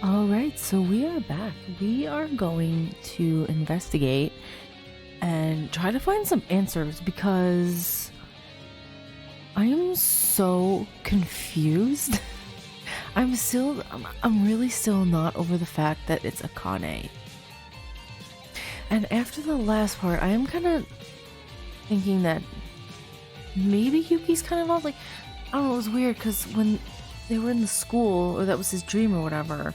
Alright, so we are back. We are going to investigate and try to find some answers because I am so confused. I'm really still not over the fact that it's Akane. And after the last part, I am kind of thinking that maybe Yuki's kind of off. Like, I don't know, it was weird because when they were in the school, or that was his dream or whatever,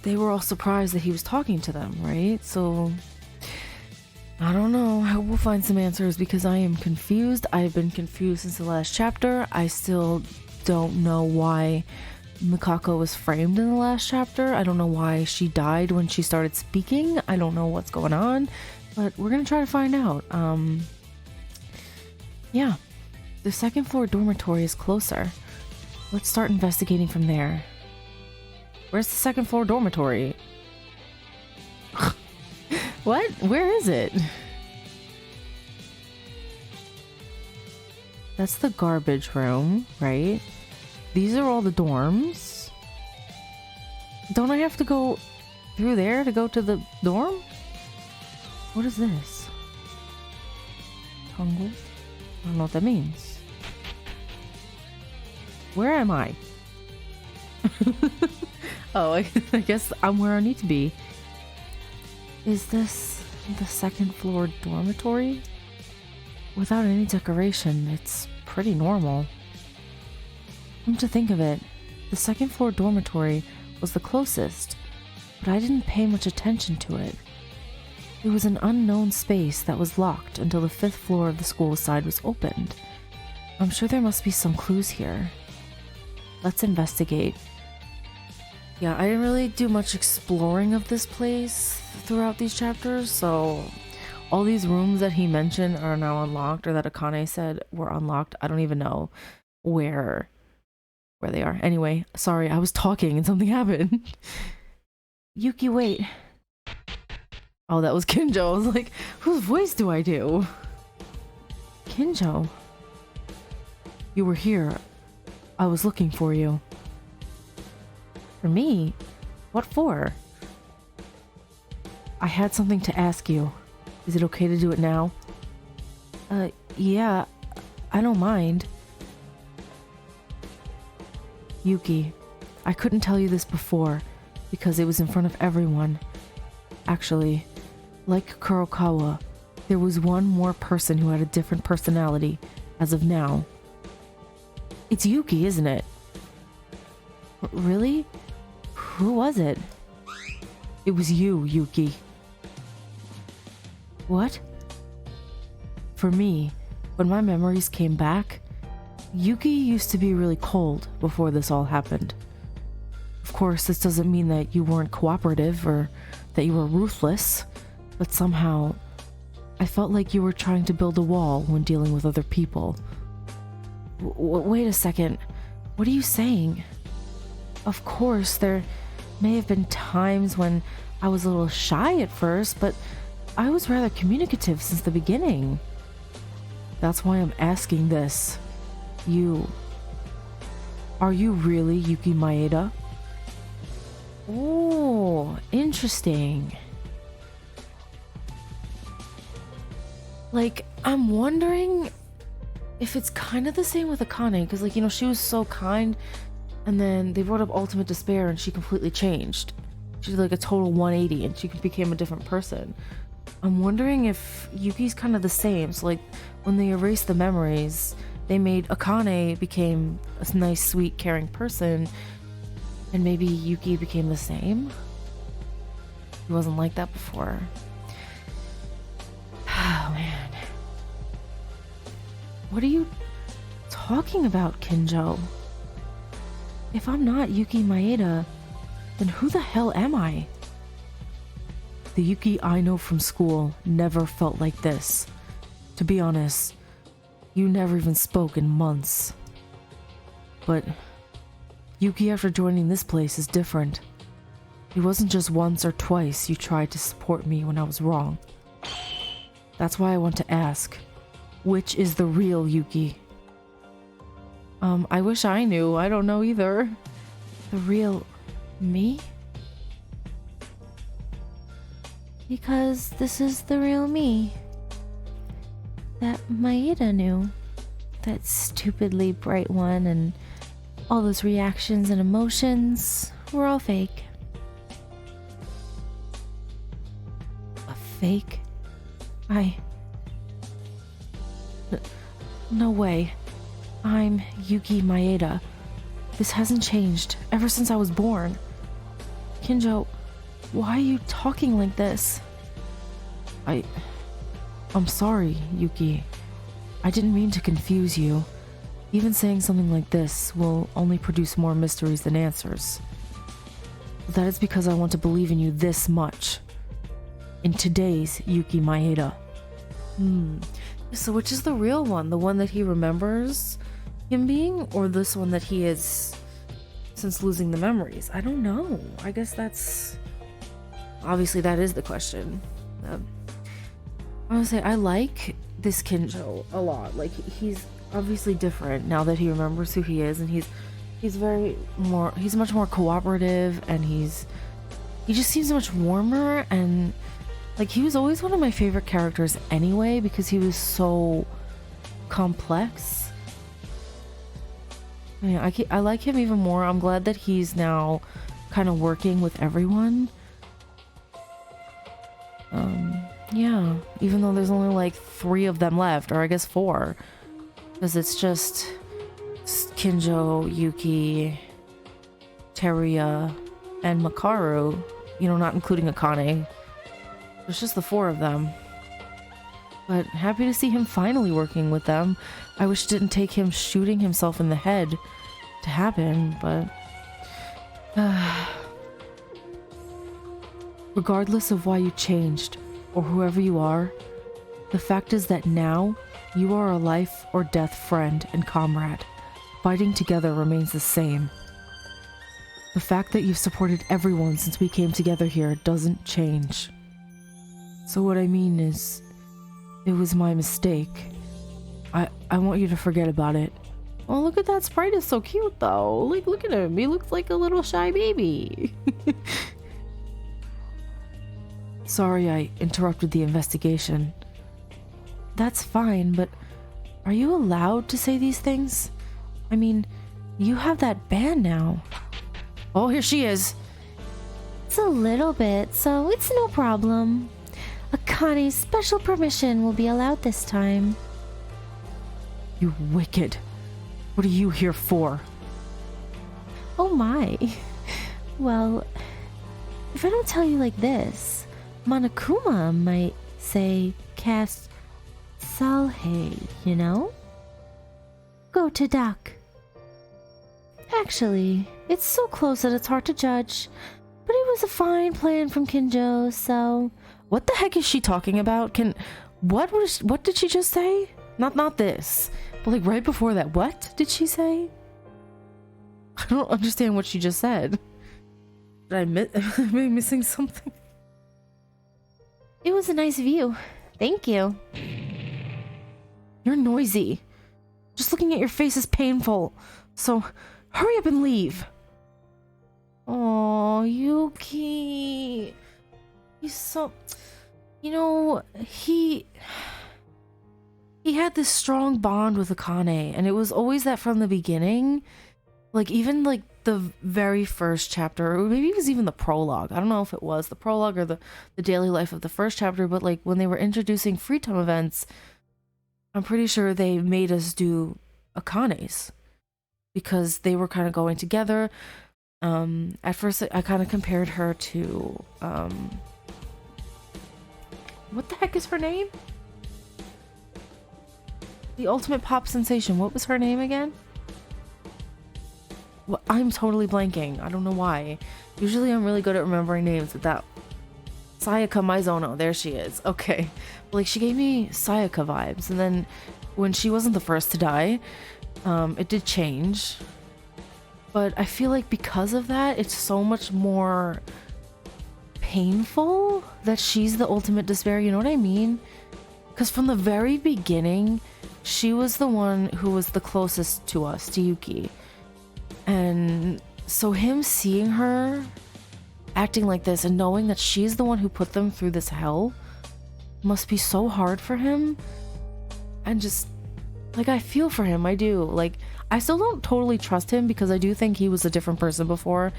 they were all surprised that he was talking to them, right? So, I don't know. I hope we'll find some answers because I am confused. I've been confused since the last chapter. I still don't know why Mikako was framed in the last chapter. I don't know why she died when she started speaking. I don't know what's going on, but we're gonna try to find out. Yeah, the second floor dormitory is closer. Let's start investigating from there. Where's the second floor dormitory? What? Where is it? That's the garbage room, right? These are all the dorms. Don't I have to go through there to go to the dorm? What is this? Hungry? I don't know what that means. Where am I? Oh, I guess I'm where I need to be. Is this the second floor dormitory? Without any decoration, it's pretty normal. Come to think of it, the second floor dormitory was the closest, but I didn't pay much attention to it. It was an unknown space that was locked until the fifth floor of the school side was opened. I'm sure there must be some clues here. Let's investigate. Yeah, I didn't really do much exploring of this place throughout these chapters, so all these rooms that he mentioned are now unlocked, or that Akane said were unlocked. I don't even know where they are. Anyway, sorry, I was talking and something happened. Yuki, wait. Oh, that was Kinjo. I was like, whose voice do I do? Kinjo. You were here. I was looking for you. For me? What for? I had something to ask you. Is it okay to do it now? Yeah, I don't mind. Yuki, I couldn't tell you this before because it was in front of everyone. Actually, like Kurokawa, there was one more person who had a different personality as of now. It's Yuki, isn't it? Really? Who was it? It was you, Yuki. What? For me, when my memories came back, Yuki used to be really cold before this all happened. Of course, this doesn't mean that you weren't cooperative or that you were ruthless, but somehow I felt like you were trying to build a wall when dealing with other people. Wait a second. What are you saying? Of course, there may have been times when I was a little shy at first, but I was rather communicative since the beginning. That's why I'm asking this. Are you really Yuki Maeda? Oh, interesting. Like, I'm wondering if it's kind of the same with Akane, because, like, you know, she was so kind, and then they brought up Ultimate Despair, and she completely changed. She did, like, a total 180, and she became a different person. I'm wondering if Yuki's kind of the same. So, like, when they erased the memories, they made Akane became a nice, sweet, caring person, and maybe Yuki became the same? He wasn't like that before. Oh, man. What are you talking about, Kinjo? If I'm not Yuki Maeda, then who the hell am I? The Yuki I know from school never felt like this. To be honest, you never even spoke in months. But Yuki after joining this place is different. It wasn't just once or twice you tried to support me when I was wrong. That's why I want to ask, which is the real Yuki? I wish I knew. I don't know either. The real Me? Because this is the real me that Maeda knew. That stupidly bright one, and all those reactions and emotions were all fake. A fake? No way. I'm Yuki Maeda. This hasn't changed ever since I was born. Kinjo, why are you talking like this? I'm sorry, Yuki. I didn't mean to confuse you. Even saying something like this will only produce more mysteries than answers. But that is because I want to believe in you this much. In today's Yuki Maeda. So which is the real one? The one that he remembers him being? Or this one that he is since losing the memories? I don't know. I guess that's... Obviously that is the question. I want to say I like this Kinjo a lot. Like, he's obviously different now that he remembers who he is, and he's much more cooperative, and he just seems much warmer, and like, he was always one of my favorite characters anyway because he was so complex. Yeah, I like him even more. I'm glad that he's now kind of working with everyone. Yeah, even though there's only like 3 of them left, or I guess 4, because it's just Kinjo, Yuki, Teruya, and Makaru, you know, not including Akane. There's just the 4 of them. But happy to see him finally working with them. I wish it didn't take him shooting himself in the head to happen, but... Regardless of why you changed, or whoever you are, the fact is that now you are a life or death friend and comrade. Fighting together remains the same. The fact that you've supported everyone since we came together here doesn't change. So what I mean is, it was my mistake. I want you to forget about it. Oh, look at that sprite, is so cute though. Like, look at him, he looks like a little shy baby. Sorry I interrupted the investigation. That's fine, but are you allowed to say these things? I mean, you have that band now. Oh, here she is. It's a little bit, so it's no problem. Akane's special permission will be allowed this time. You wicked. What are you here for? Oh my. Well, if I don't tell you like this, Monokuma might say cast Salhe, you know? Go to Dak. Actually, it's so close that it's hard to judge, but it was a fine plan from Kinjo, so... What the heck is she talking about? What did she just say? Not this, but like right before that, what did she say? I don't understand what she just said. Am I missing something? It was a nice view. Thank you. You're noisy. Just looking at your face is painful. So, hurry up and leave. Oh, Yuki. He's so... You know, he had this strong bond with Akane, and it was always that from the beginning. Like, even like the very first chapter, or maybe it was even the prologue. I don't know if it was the prologue or the daily life of the first chapter, but like when they were introducing free time events, I'm pretty sure they made us do Akane's because they were kind of going together. At first I kind of compared her to what the heck is her name? The ultimate pop sensation. What was her name again? Well, I'm totally blanking. I don't know why. Usually I'm really good at remembering names. Sayaka Maizono. There she is. Okay. Like, she gave me Sayaka vibes. And then when she wasn't the first to die, it did change. But I feel like because of that, it's so much more painful that she's the ultimate despair. You know what I mean? Because from the very beginning, she was the one who was the closest to us, to Yuki. And so him seeing her acting like this and knowing that she's the one who put them through this hell must be so hard for him. And just, like, I feel for him, I do. Like, I still don't totally trust him because I do think he was a different person before,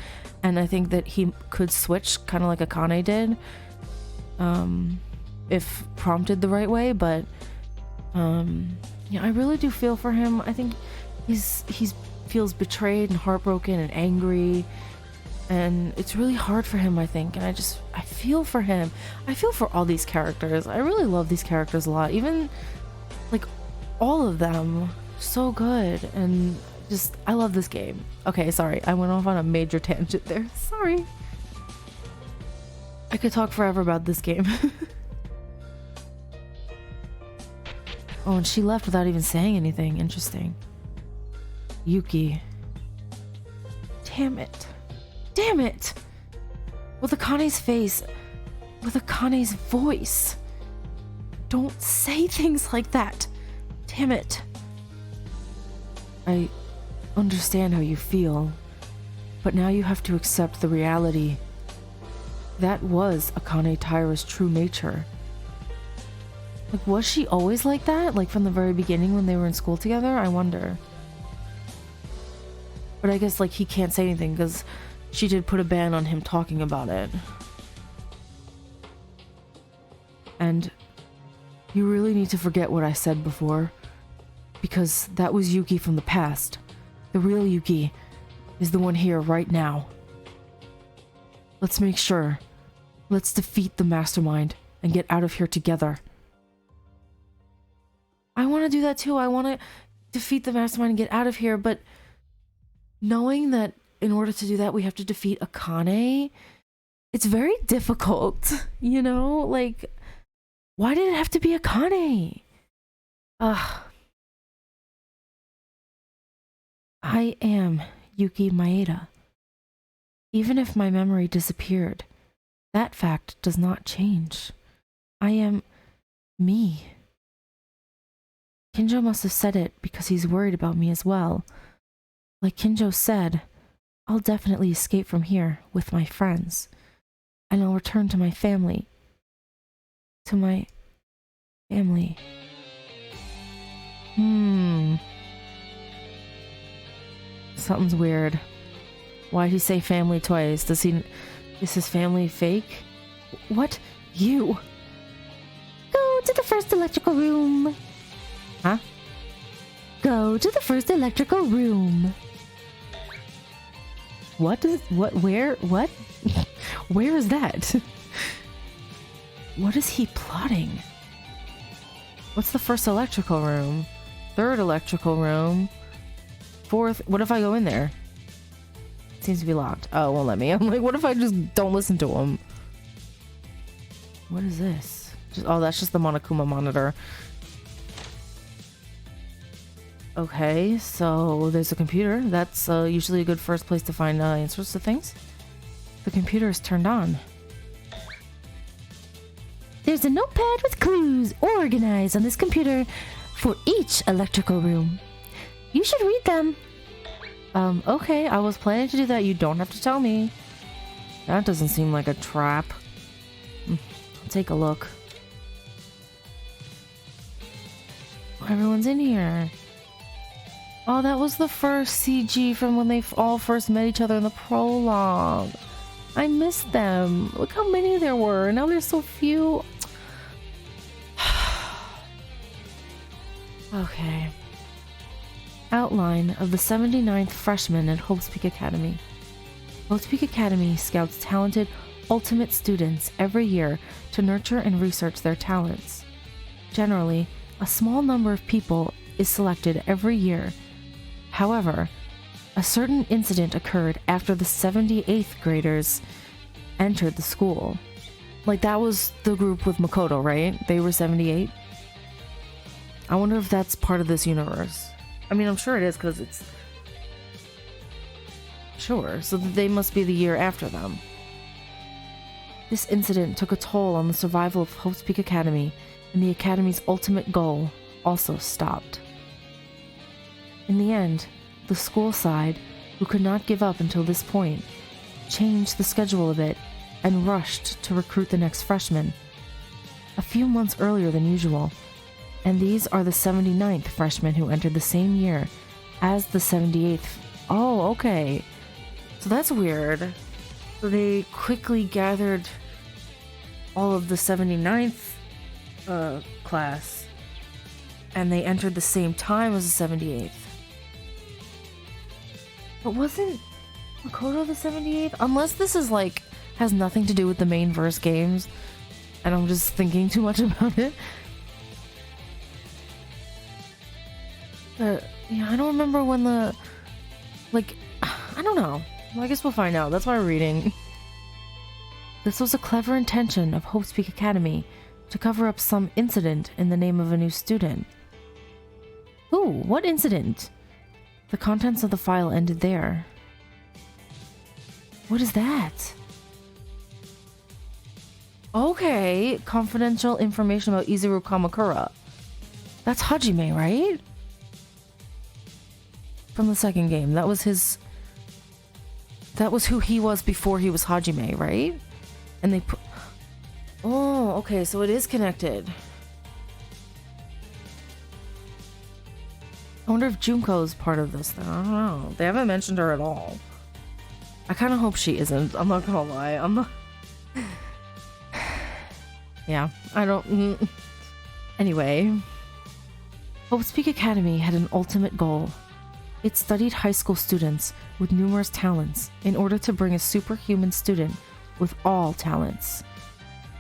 and I think that he could switch, kind of like Akane did, if prompted the right way, but, yeah, I really do feel for him. I think he's feels betrayed and heartbroken and angry, and it's really hard for him, I think, and I feel for him. I feel for all these characters. I really love these characters a lot, even, like, all of them. So good, and just, I love this game. Okay, sorry, I went off on a major tangent there. Sorry. I could talk forever about this game. Oh, and she left without even saying anything. Interesting. Yuki. Damn it. Damn it! With Akane's face. With Akane's voice. Don't say things like that. Damn it. I understand how you feel, but now you have to accept the reality. That was Akane Taira's true nature. Like, was she always like that? Like, from the very beginning when they were in school together? I wonder. But I guess, like, he can't say anything because she did put a ban on him talking about it. And you really need to forget what I said before, because that was Yuki from the past. The real Yuki is the one here right now. Let's make sure. Let's defeat the mastermind and get out of here together. I want to do that too. I want to defeat the mastermind and get out of here, but knowing that in order to do that we have to defeat Akane, it's very difficult, you know? Like, why did it have to be Akane? Ugh. I am Yuki Maeda. Even if my memory disappeared, that fact does not change. I am me. Kinjo must have said it because he's worried about me as well. Like Kinjo said, I'll definitely escape from here with my friends, and I'll return to my family. To my family. Something's weird. Why'd he say family twice? Is his family fake? What? You? Go to the first electrical room. Huh? Go to the first electrical room. What? Where is that? What is he plotting? What's the first electrical room? Third electrical room? Fourth? What if I go in there? It seems to be locked. Oh, it won't let me. I'm like, what if I just don't listen to him? What is this? Oh, that's just the Monokuma monitor. Okay, so there's a computer. That's usually a good first place to find answers to things. The computer is turned on. There's a notepad with clues organized on this computer for each electrical room. You should read them. Okay, I was planning to do that. You don't have to tell me. That doesn't seem like a trap. I'll take a look. Everyone's in here. Oh, that was the first CG from when they all first met each other in the prologue. I missed them. Look how many there were. Now there's so few. Okay. Outline of the 79th freshman at Hope's Peak Academy. Hope's Peak Academy scouts talented ultimate students every year to nurture and research their talents. Generally, a small number of people is selected every year. However, a certain incident occurred after the 78th graders entered the school. Like, that was the group with Makoto, right? They were 78? I wonder if that's part of this universe. I mean, I'm sure it is, because it's... Sure, so they must be the year after them. This incident took a toll on the survival of Hope's Peak Academy, and the Academy's ultimate goal also stopped. In the end, the school side who could not give up until this point, changed the schedule a bit and rushed to recruit the next freshman, a few months earlier than usual. And these are the 79th freshmen who entered the same year as the 78th. Oh, okay. So that's weird. So they quickly gathered all of the 79th class, and they entered the same time as the 78th. But wasn't Makoto the 78th? Unless this is like has nothing to do with the main verse games, and I'm just thinking too much about it. Yeah, I don't remember when the... Like, I don't know. Well, I guess we'll find out. That's why we're reading. This was a clever intention of Hope's Peak Academy to cover up some incident in the name of a new student. Ooh, what incident? The contents of the file ended there. What is that? Okay, confidential information about Izuru Kamakura. That's Hajime, right? From the second game. That was who he was before he was Hajime, right? And they put... Oh, okay, so it is connected. I wonder if Junko's part of this then. I don't know. They haven't mentioned her at all. I kind of hope she isn't. I'm not gonna lie. I'm not... Yeah, I don't... Anyway. Hope's Peak Academy had an ultimate goal. It studied high school students with numerous talents in order to bring a superhuman student with all talents.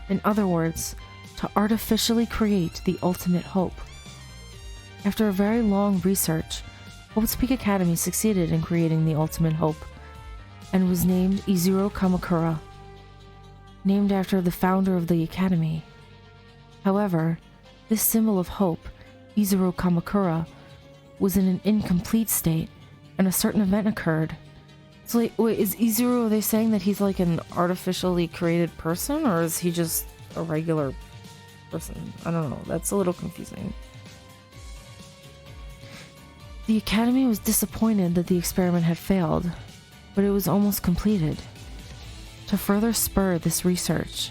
In other words, to artificially create the ultimate Hope. After a very long research, Hope's Peak Academy succeeded in creating the ultimate Hope and was named Izuru Kamakura, named after the founder of the academy. However, this symbol of hope, Izuru Kamakura, was in an incomplete state, and a certain event occurred. So, like, wait, is Izuru, are they saying that he's like an artificially created person, or is he just a regular person? I don't know, that's a little confusing. The academy was disappointed that the experiment had failed, but it was almost completed. To further spur this research,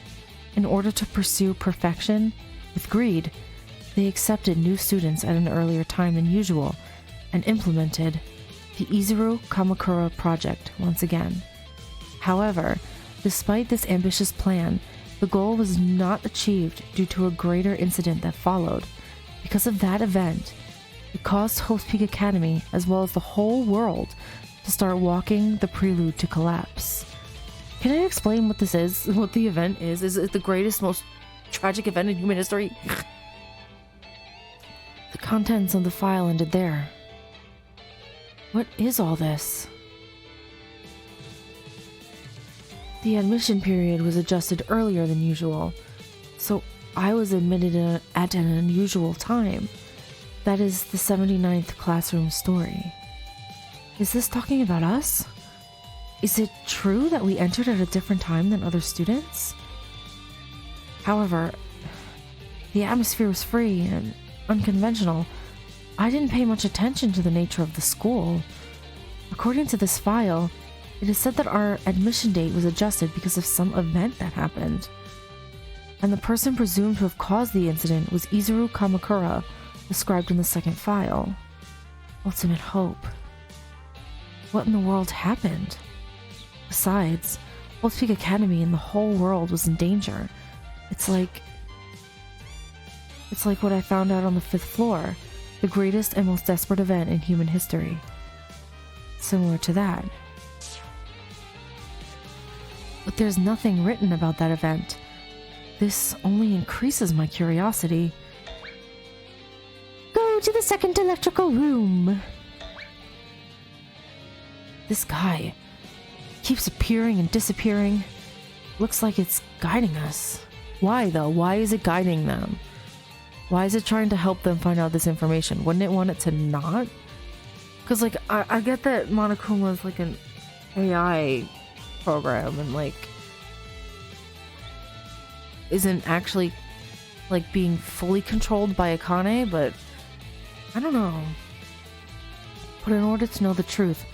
in order to pursue perfection with greed, they accepted new students at an earlier time than usual and implemented the Izuru Kamakura project once again. However, despite this ambitious plan, the goal was not achieved due to a greater incident that followed. Because of that event, it caused Hope's Peak Academy, as well as the whole world, to start walking the prelude to collapse. Can I explain what this is? What the event is? Is it the greatest, most tragic event in human history? The contents of the file ended there. What is all this? The admission period was adjusted earlier than usual, so I was admitted at an unusual time. That is the 79th classroom story. Is this talking about us? Is it true that we entered at a different time than other students? However, the atmosphere was free and unconventional. I didn't pay much attention to the nature of the school. According to this file, it is said that our admission date was adjusted because of some event that happened. And the person presumed to have caused the incident was Izuru Kamakura, described in the second file. Ultimate Hope. What in the world happened? Besides, Hope's Peak Academy and the whole world was in danger. It's like what I found out on the 5th floor, the greatest and most desperate event in human history. Similar to that. But there's nothing written about that event. This only increases my curiosity. Go to the second electrical room. This guy keeps appearing and disappearing. Looks like it's guiding us. Why though? Why is it guiding them? Why is it trying to help them find out this information? Wouldn't it want it to not? Because like I get that Monokuma is like an AI program and like isn't actually like being fully controlled by Akane, but I don't know. But in order to know the truth,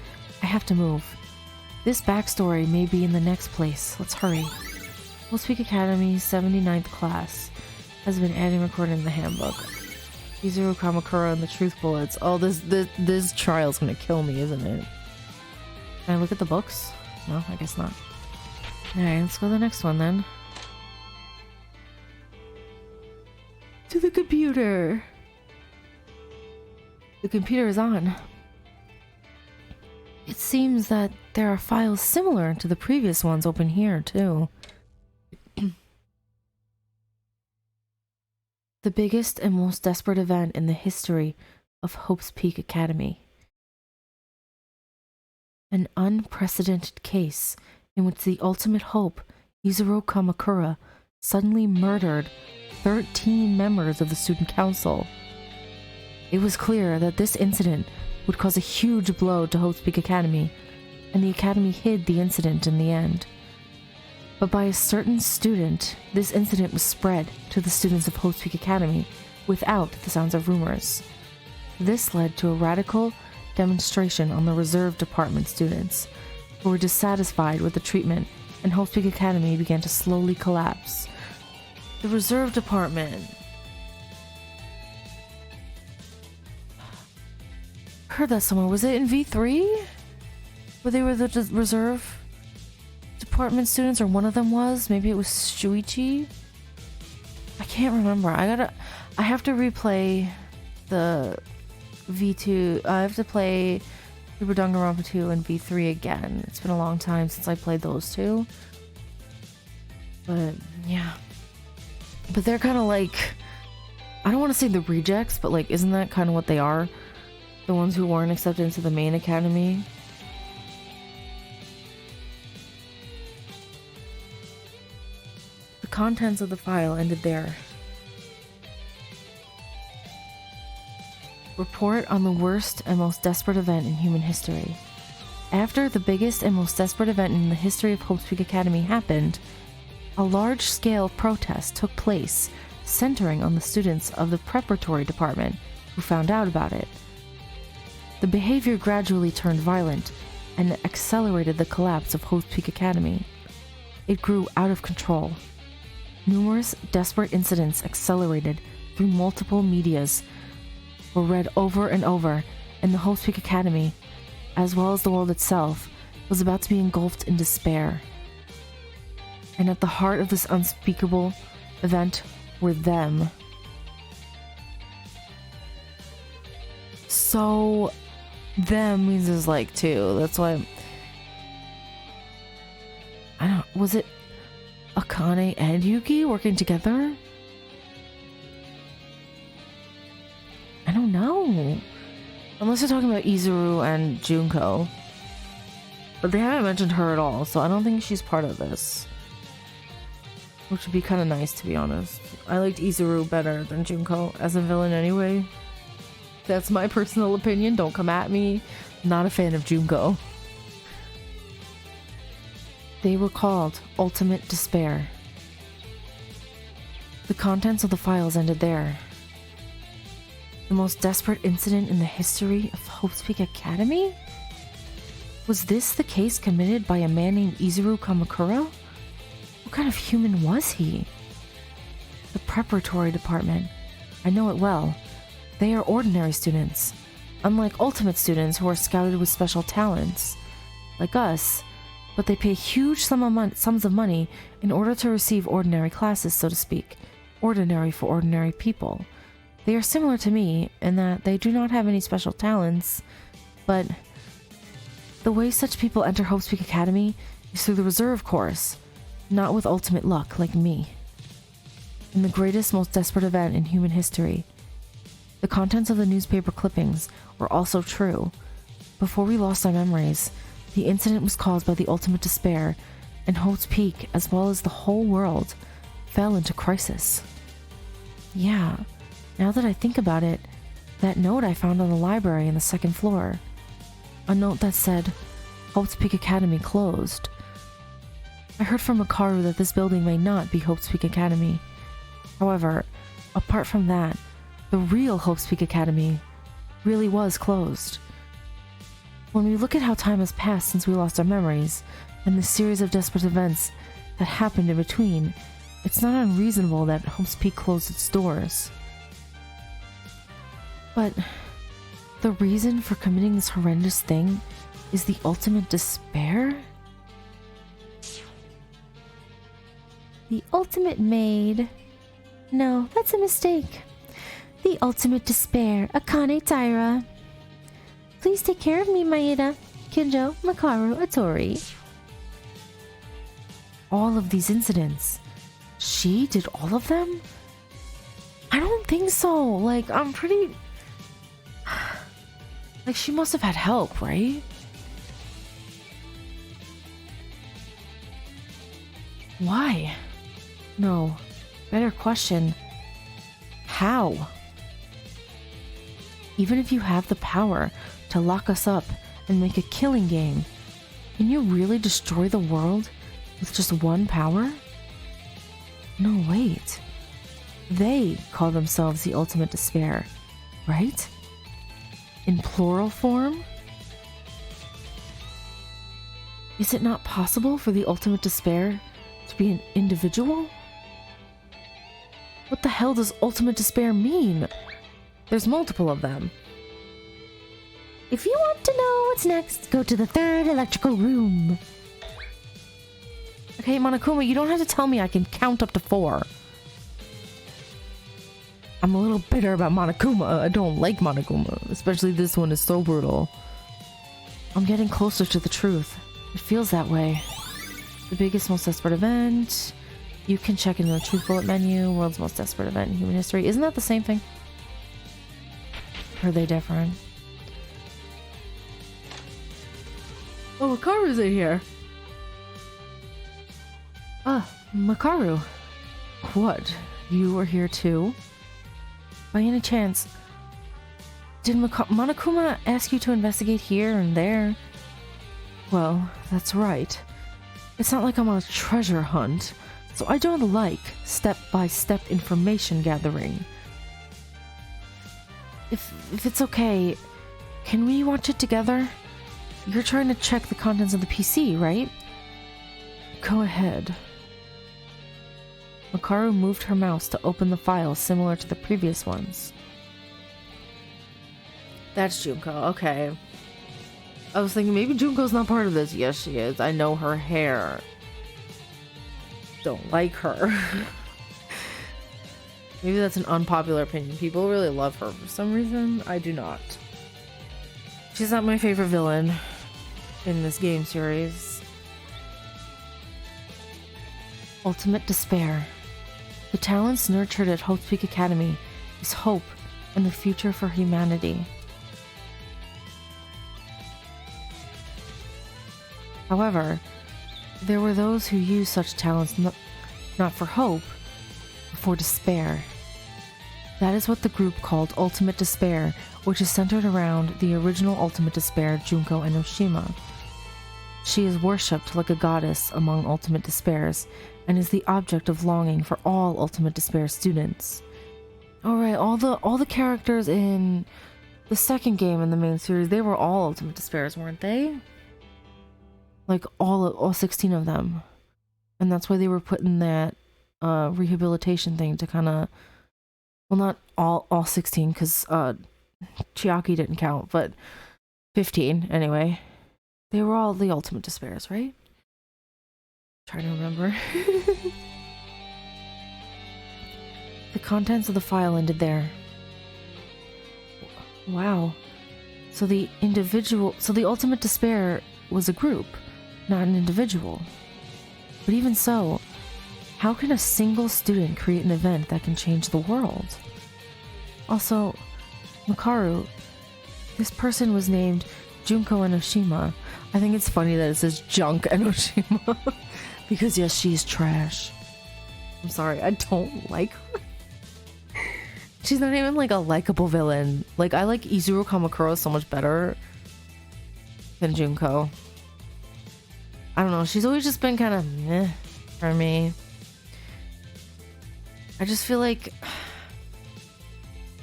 I have to move. This backstory may be in the next place. Let's hurry. Hope's Peak Academy's 79th class has been adding recorded in the handbook. Izuru Kamakura and the truth bullets. Oh, this trial's gonna kill me, isn't it? Can I look at the books? No, I guess not. Alright, let's go to the next one then. To the computer! The computer is on. It seems that there are files similar to the previous ones open here, too. The biggest and most desperate event in the history of Hope's Peak Academy. An unprecedented case in which the ultimate hope, Izuru Kamakura, suddenly murdered 13 members of the student council. It was clear that this incident would cause a huge blow to Hope's Peak Academy, and the academy hid the incident in the end. But by a certain student, this incident was spread to the students of Hope's Peak Academy without the sounds of rumors. This led to a radical demonstration on the reserve department students, who were dissatisfied with the treatment, and Hope's Peak Academy began to slowly collapse. The reserve department. I heard that somewhere. Was it in V3? Where they were the reserve department students, or one of them was? Maybe it was Shuichi? I can't remember. I have to replay the V2. I have to play Super Danganronpa 2 and V3 again. It's been a long time since I played those two. But, yeah. But they're kind of like... I don't want to say the rejects, but like, isn't that kind of what they are? The ones who weren't accepted into the main academy? The contents of the file ended there. Report on the worst and most desperate event in human history. After the biggest and most desperate event in the history of Hope's Peak Academy happened, a large-scale protest took place, centering on the students of the preparatory department who found out about it. The behavior gradually turned violent and accelerated the collapse of Hope's Peak Academy. It grew out of control. Numerous desperate incidents accelerated through multiple medias were read over and over, and the Hope's Peak Academy, as well as the world itself, was about to be engulfed in despair. And at the heart of this unspeakable event were them. So, them means there's like two. That's why was it Akane and Yuki working together? I don't know. Unless you're talking about Izuru and Junko. But they haven't mentioned her at all, so I don't think she's part of this. Which would be kind of nice, to be honest. I liked Izuru better than Junko as a villain anyway. That's my personal opinion. Don't come at me. I'm not a fan of Junko. They were called Ultimate Despair. The contents of the files ended there. The most desperate incident in the history of Hope's Peak Academy? Was this the case committed by a man named Izuru Kamakura? What kind of human was he? The preparatory department. I know it well. They are ordinary students, unlike ultimate students who are scouted with special talents, like us, but they pay huge sums of money in order to receive ordinary classes, so to speak, ordinary for ordinary people. They are similar to me in that they do not have any special talents, but the way such people enter Hope's Peak Academy is through the reserve course, not with ultimate luck like me. In the greatest, most desperate event in human history, the contents of the newspaper clippings were also true. Before we lost our memories, the incident was caused by the ultimate despair, and Hope's Peak, as well as the whole world, fell into crisis. Yeah, now that I think about it, that note I found on the library in the second floor. A note that said, Hope's Peak Academy closed. I heard from Makaru that this building may not be Hope's Peak Academy. However, apart from that, the real Hope's Peak Academy really was closed. When we look at how time has passed since we lost our memories, and the series of desperate events that happened in between, it's not unreasonable that Hope's Peak closed its doors. But the reason for committing this horrendous thing is the ultimate despair? The ultimate maid. No, that's a mistake. The ultimate despair, Akane Taira. Please take care of me, Maeda, Kinjo, Makaru, Atori. All of these incidents. She did all of them? I don't think so. Like, I'm pretty... Like, she must have had help, right? Why? No. Better question. How? Even if you have the power to lock us up and make a killing game, can you really destroy the world with just one power? No, wait. They call themselves the ultimate despair, right? In plural form? Is it not possible for the ultimate despair to be an individual? What the hell does ultimate despair mean? There's multiple of them. If you want to know what's next, go to the third electrical room. Okay, Monokuma, you don't have to tell me I can count up to 4. I'm a little bitter about Monokuma. I don't like Monokuma, especially this one is so brutal. I'm getting closer to the truth. It feels that way. The biggest, most desperate event. You can check in the truth bullet menu. World's most desperate event in human history. Isn't that the same thing? Or are they different? Oh, Makaru's in here. Ah, Makaru. What? You were here too? By any chance, did Monokuma ask you to investigate here and there? Well, that's right. It's not like I'm on a treasure hunt, so I don't like step-by-step information gathering. If it's okay, can we watch it together? You're trying to check the contents of the PC, right? Go ahead. Makaru moved her mouse to open the file similar to the previous ones. That's Junko, okay. I was thinking maybe Junko's not part of this. Yes, she is. I know her hair. Don't like her. Maybe that's an unpopular opinion. People really love her for some reason. I do not. She's not my favorite villain in this game series. Ultimate despair. The talents nurtured at Hope's Peak Academy is hope and the future for humanity. However, there were those who used such talents not for hope, but for despair. That is what the group called Ultimate Despair, which is centered around the original Ultimate Despair, Junko Enoshima. She is worshipped like a goddess among Ultimate Despairs, and is the object of longing for all Ultimate Despair students. Alright, all the characters in the second game in the main series, they were all Ultimate Despairs, weren't they? Like all 16 of them. And that's why they were put in that rehabilitation thing to kind of, well, not all 16 because Chiaki didn't count, but 15 anyway. They were all the Ultimate Despairs, right? Trying to remember. The contents of the file ended there. Wow. So the Ultimate Despair was a group, not an individual. But even so, how can a single student create an event that can change the world? Also, Makaru, this person was named Junko Enoshima. I think it's funny that it says Junk Enoshima. Because yes, she's trash. I'm sorry, I don't like her. She's not even like a likable villain. Like, I like Izuru Kamakura so much better than Junko. I don't know, she's always just been kind of meh for me. I just feel like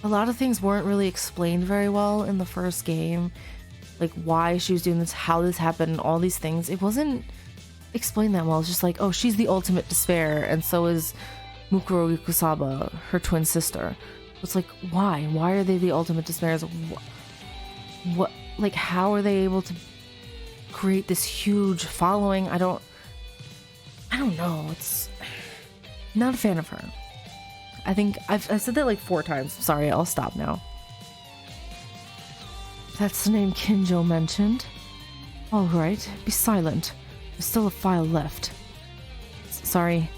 a lot of things weren't really explained very well in the first game. like why she was doing this, how this happened, all these things. It wasn't explained that well. It's just like, oh, she's the ultimate despair, and so is Mukuro Ikusaba, her twin sister. It's like, why? Why are they the ultimate despairs? What? Like, how are they able to create this huge following? I don't know. It's not a fan of her. I think I've said that like 4 times. Sorry, I'll stop now. That's the name Kinjo mentioned. All right, be silent. There's still a file left. Sorry.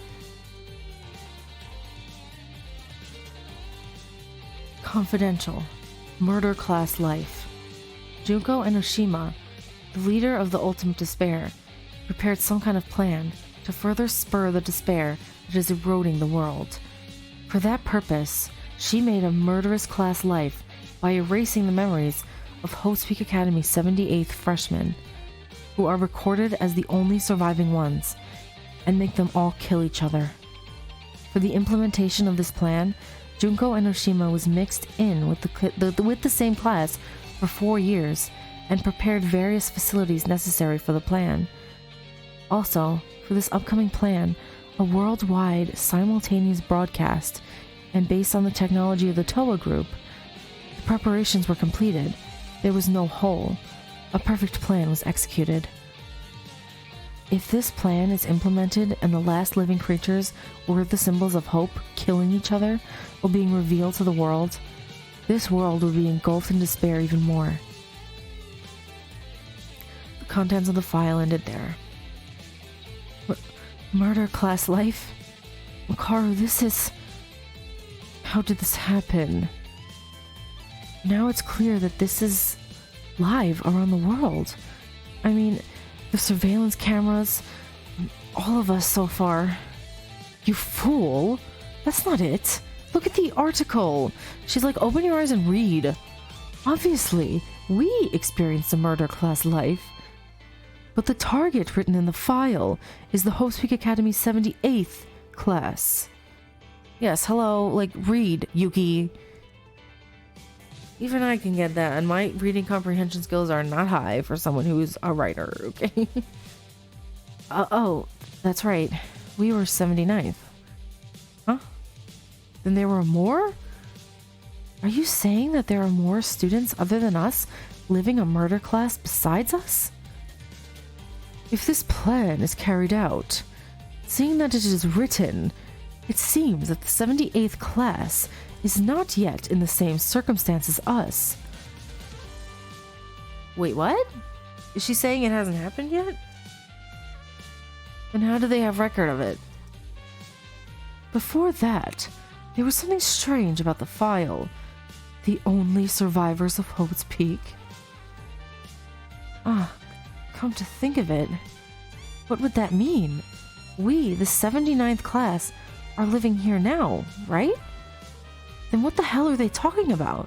Confidential. Murder class life. Junko and Oshima, the leader of the ultimate despair, prepared some kind of plan to further spur the despair that is eroding the world. For that purpose, she made a murderous class life by erasing the memories of Hope's Peak Academy's 78th freshmen, who are recorded as the only surviving ones, and make them all kill each other. For the implementation of this plan, Junko and Oshima was mixed in with the same class for 4 years and prepared various facilities necessary for the plan. Also, for this upcoming plan, a worldwide simultaneous broadcast, and based on the technology of the Toa group, the preparations were completed. There was no hole. A perfect plan was executed. If this plan is implemented and the last living creatures were the symbols of hope killing each other or being revealed to the world, this world would be engulfed in despair even more. The contents of the file ended there. Murder class life? Makaru, this is... How did this happen? Now it's clear that this is live around the world. I mean, the surveillance cameras, all of us so far. You fool! That's not it. Look at the article. She's like, open your eyes and read. Obviously, we experienced a murder class life. But the target written in the file is the Hope's Peak Academy's 78th class. Yes, hello, like, read, Yuki. Even I can get that, and my reading comprehension skills are not high for someone who's a writer, okay? Oh, that's right. We were 79th. Huh? Then there were more? Are you saying that there are more students other than us living a murder class besides us? If this plan is carried out, seeing that it is written, it seems that the 78th class is not yet in the same circumstance as us. Wait, what? Is she saying it hasn't happened yet? Then how do they have record of it? Before that, there was something strange about the file. The only survivors of Hope's Peak. Come to think of it, what would that mean? We, the 79th class, are living here now, right? Then what the hell are they talking about?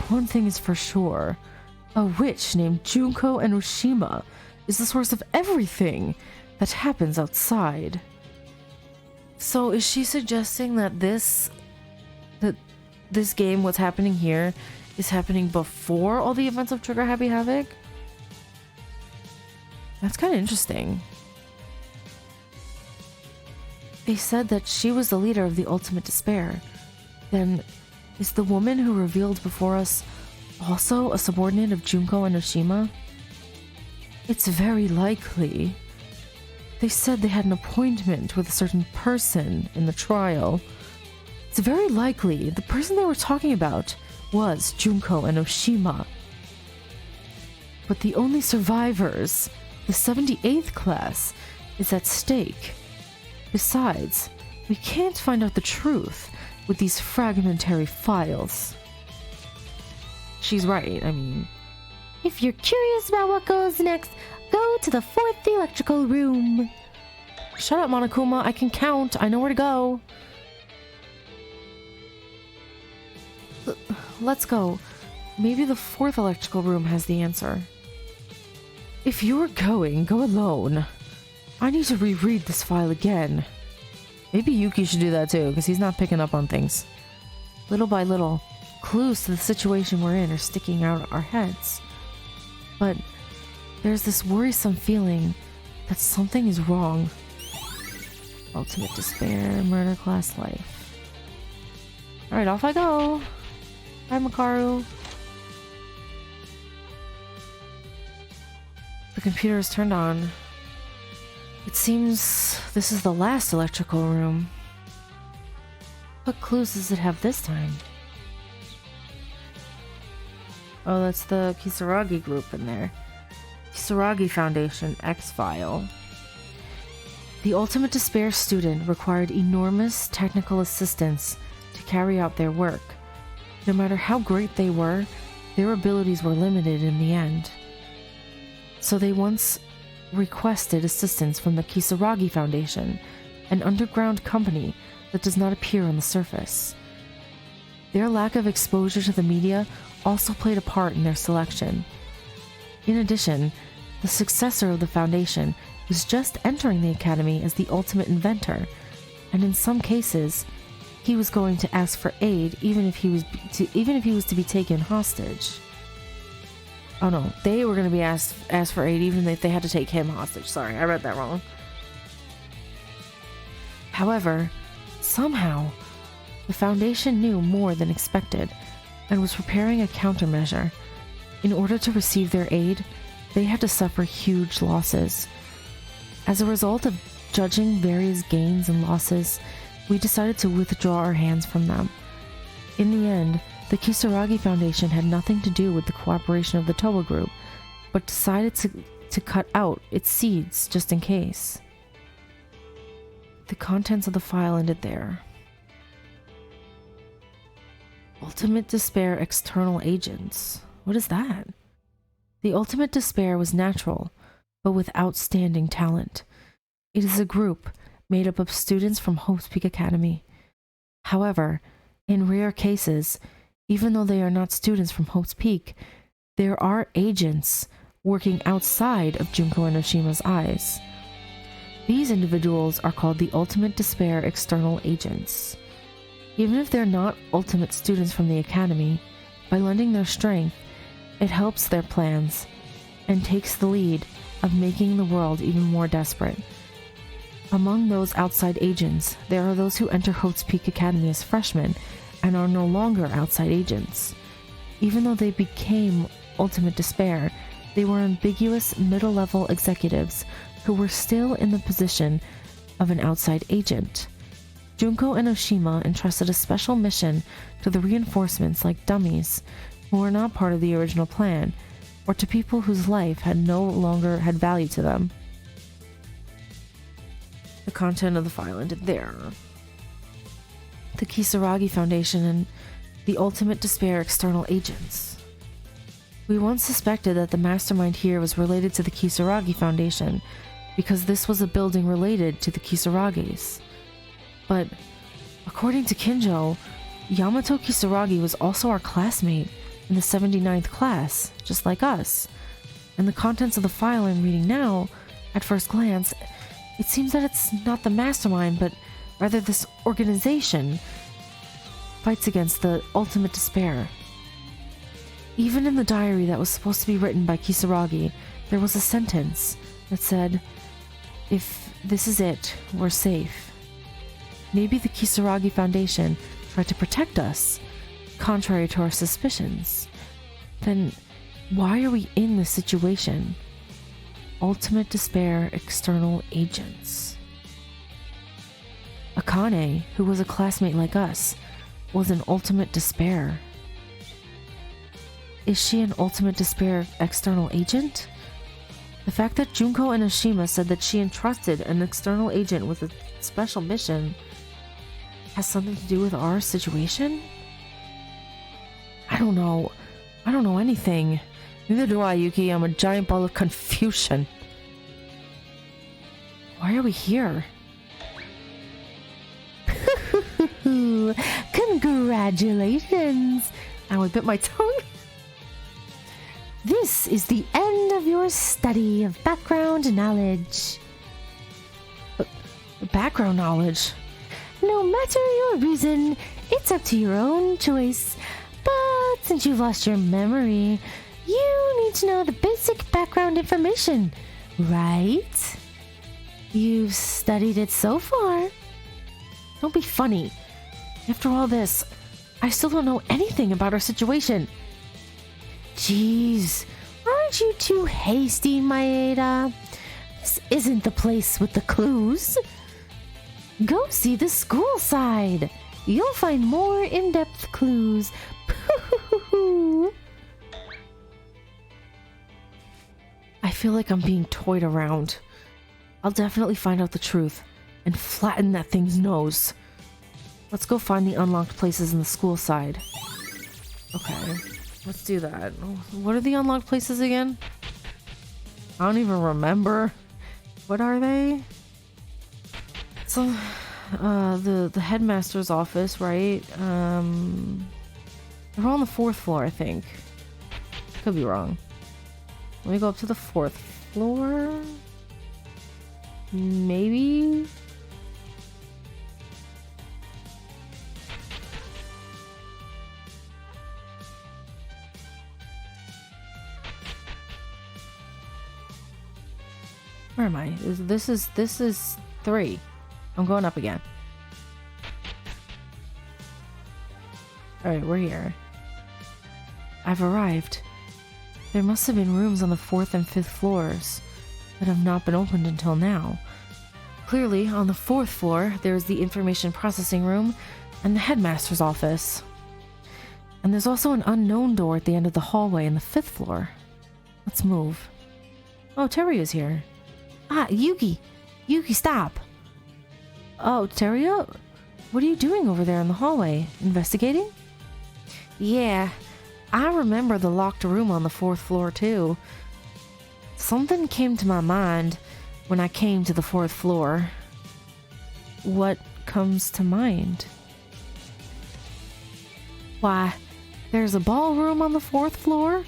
One thing is for sure. A witch named Junko and Oshima is the source of everything that happens outside. So is she suggesting that this game, what's happening here, is happening before all the events of Trigger Happy Havoc? That's kind of interesting. They said that she was the leader of the ultimate despair. Then, is the woman who revealed before us also a subordinate of Junko and Oshima? It's very likely. They said they had an appointment with a certain person in the trial. It's very likely the person they were talking about was Junko and Oshima. But the only survivors, the 78th class, is at stake. Besides, we can't find out the truth with these fragmentary files. She's right, I mean... If you're curious about what goes next, go to the 4th electrical room. Shut up, Monokuma, I can count, I know where to go. Let's go. Maybe the 4th electrical room has the answer. If you're going, go alone. I need to reread this file again. Maybe Yuki should do that too, because he's not picking up on things. Little by little, clues to the situation we're in are sticking out our heads. But there's this worrisome feeling that something is wrong. Ultimate despair, murder class life. Alright, off I go. Bye, Makaru. The computer is turned on. It seems this is the last electrical room. What clues does it have this time? Oh, that's the Kisaragi group in there. Kisaragi Foundation X-File. The Ultimate Despair student required enormous technical assistance to carry out their work. No matter how great they were, their abilities were limited in the end. So they once requested assistance from the Kisaragi Foundation, an underground company that does not appear on the surface. Their lack of exposure to the media also played a part in their selection. In addition, the successor of the foundation was just entering the academy as the ultimate inventor, and in some cases, he was going to ask for aid even if he was to be taken hostage. Oh no, they were going to be asked for aid even if they had to take him hostage. Sorry, I read that wrong. However, somehow, the Foundation knew more than expected and was preparing a countermeasure. In order to receive their aid, they had to suffer huge losses. As a result of judging various gains and losses, we decided to withdraw our hands from them. In the end, the Kisaragi Foundation had nothing to do with the cooperation of the Toba group, but decided to cut out its seeds just in case. The contents of the file ended there. Ultimate Despair External Agents. What is that? The Ultimate Despair was natural, but with outstanding talent. It is a group made up of students from Hope's Peak Academy. However, in rare cases, even though they are not students from Hope's Peak, there are agents working outside of Junko Enoshima's eyes. These individuals are called the Ultimate Despair External Agents. Even if they're not ultimate students from the academy, by lending their strength, it helps their plans and takes the lead of making the world even more desperate. Among those outside agents, there are those who enter Hope's Peak Academy as freshmen and are no longer outside agents. Even though they became Ultimate Despair, they were ambiguous middle-level executives who were still in the position of an outside agent. Junko Enoshima entrusted a special mission to the reinforcements like dummies who were not part of the original plan, or to people whose life had no longer had value to them. The content of the file ended there. The Kisaragi Foundation and the Ultimate Despair External Agents. We once suspected that the mastermind here was related to the Kisaragi Foundation because this was a building related to the Kisaragis. But according to Kinjo, Yamato Kisaragi was also our classmate in the 79th class, just like us. And the contents of the file I'm reading now, at first glance, it seems that it's not the mastermind, but rather this organization fights against the Ultimate Despair. Even in the diary that was supposed to be written by Kisaragi, there was a sentence that said, "If this is it, we're safe." Maybe the Kisaragi Foundation tried to protect us, contrary to our suspicions. Then why are we in this situation? Ultimate Despair External Agents. Akane, who was a classmate like us, was an Ultimate Despair. Is she an Ultimate Despair External Agent? The fact that Junko Enoshima said that she entrusted an external agent with a special mission has something to do with our situation? I don't know anything. Neither do I, Yuki. I'm a giant ball of confusion. Why are we here? Congratulations! Ow, I bit my tongue. This is the end of your study of background knowledge. Background knowledge? No matter your reason, it's up to your own choice. But isn't you lost your memory. You need to know the basic background information, right? You've studied it so far. Don't be funny. After all this, I still don't know anything about our situation. Jeez, aren't you too hasty, Maeda? This isn't the place with the clues. Go see the school side. You'll find more in-depth clues. I feel like I'm being toyed around. I'll definitely find out the truth and flatten that thing's nose. Let's go find the unlocked places in the school side. Okay, let's do that. What are the unlocked places again? I don't even remember. What are they? So, the headmaster's office, right? They're on the 4th floor, I think. Could be wrong. Let me go up to the 4th floor. Maybe? Where am I? This is 3. I'm going up again. Alright, we're here. I've arrived. There must have been rooms on the 4th and 5th floors that have not been opened until now. Clearly, on the 4th floor, there is the information processing room and the headmaster's office. And there's also an unknown door at the end of the hallway in the 5th floor. Let's move. Oh, Terry's here. Ah, Yuki! Yuki, stop! Oh, Teruya? What are you doing over there in the hallway? Investigating? Yeah, I remember the locked room on the 4th floor too. Something came to my mind when I came to the 4th floor. What comes to mind? Why, there's a ballroom on the 4th floor?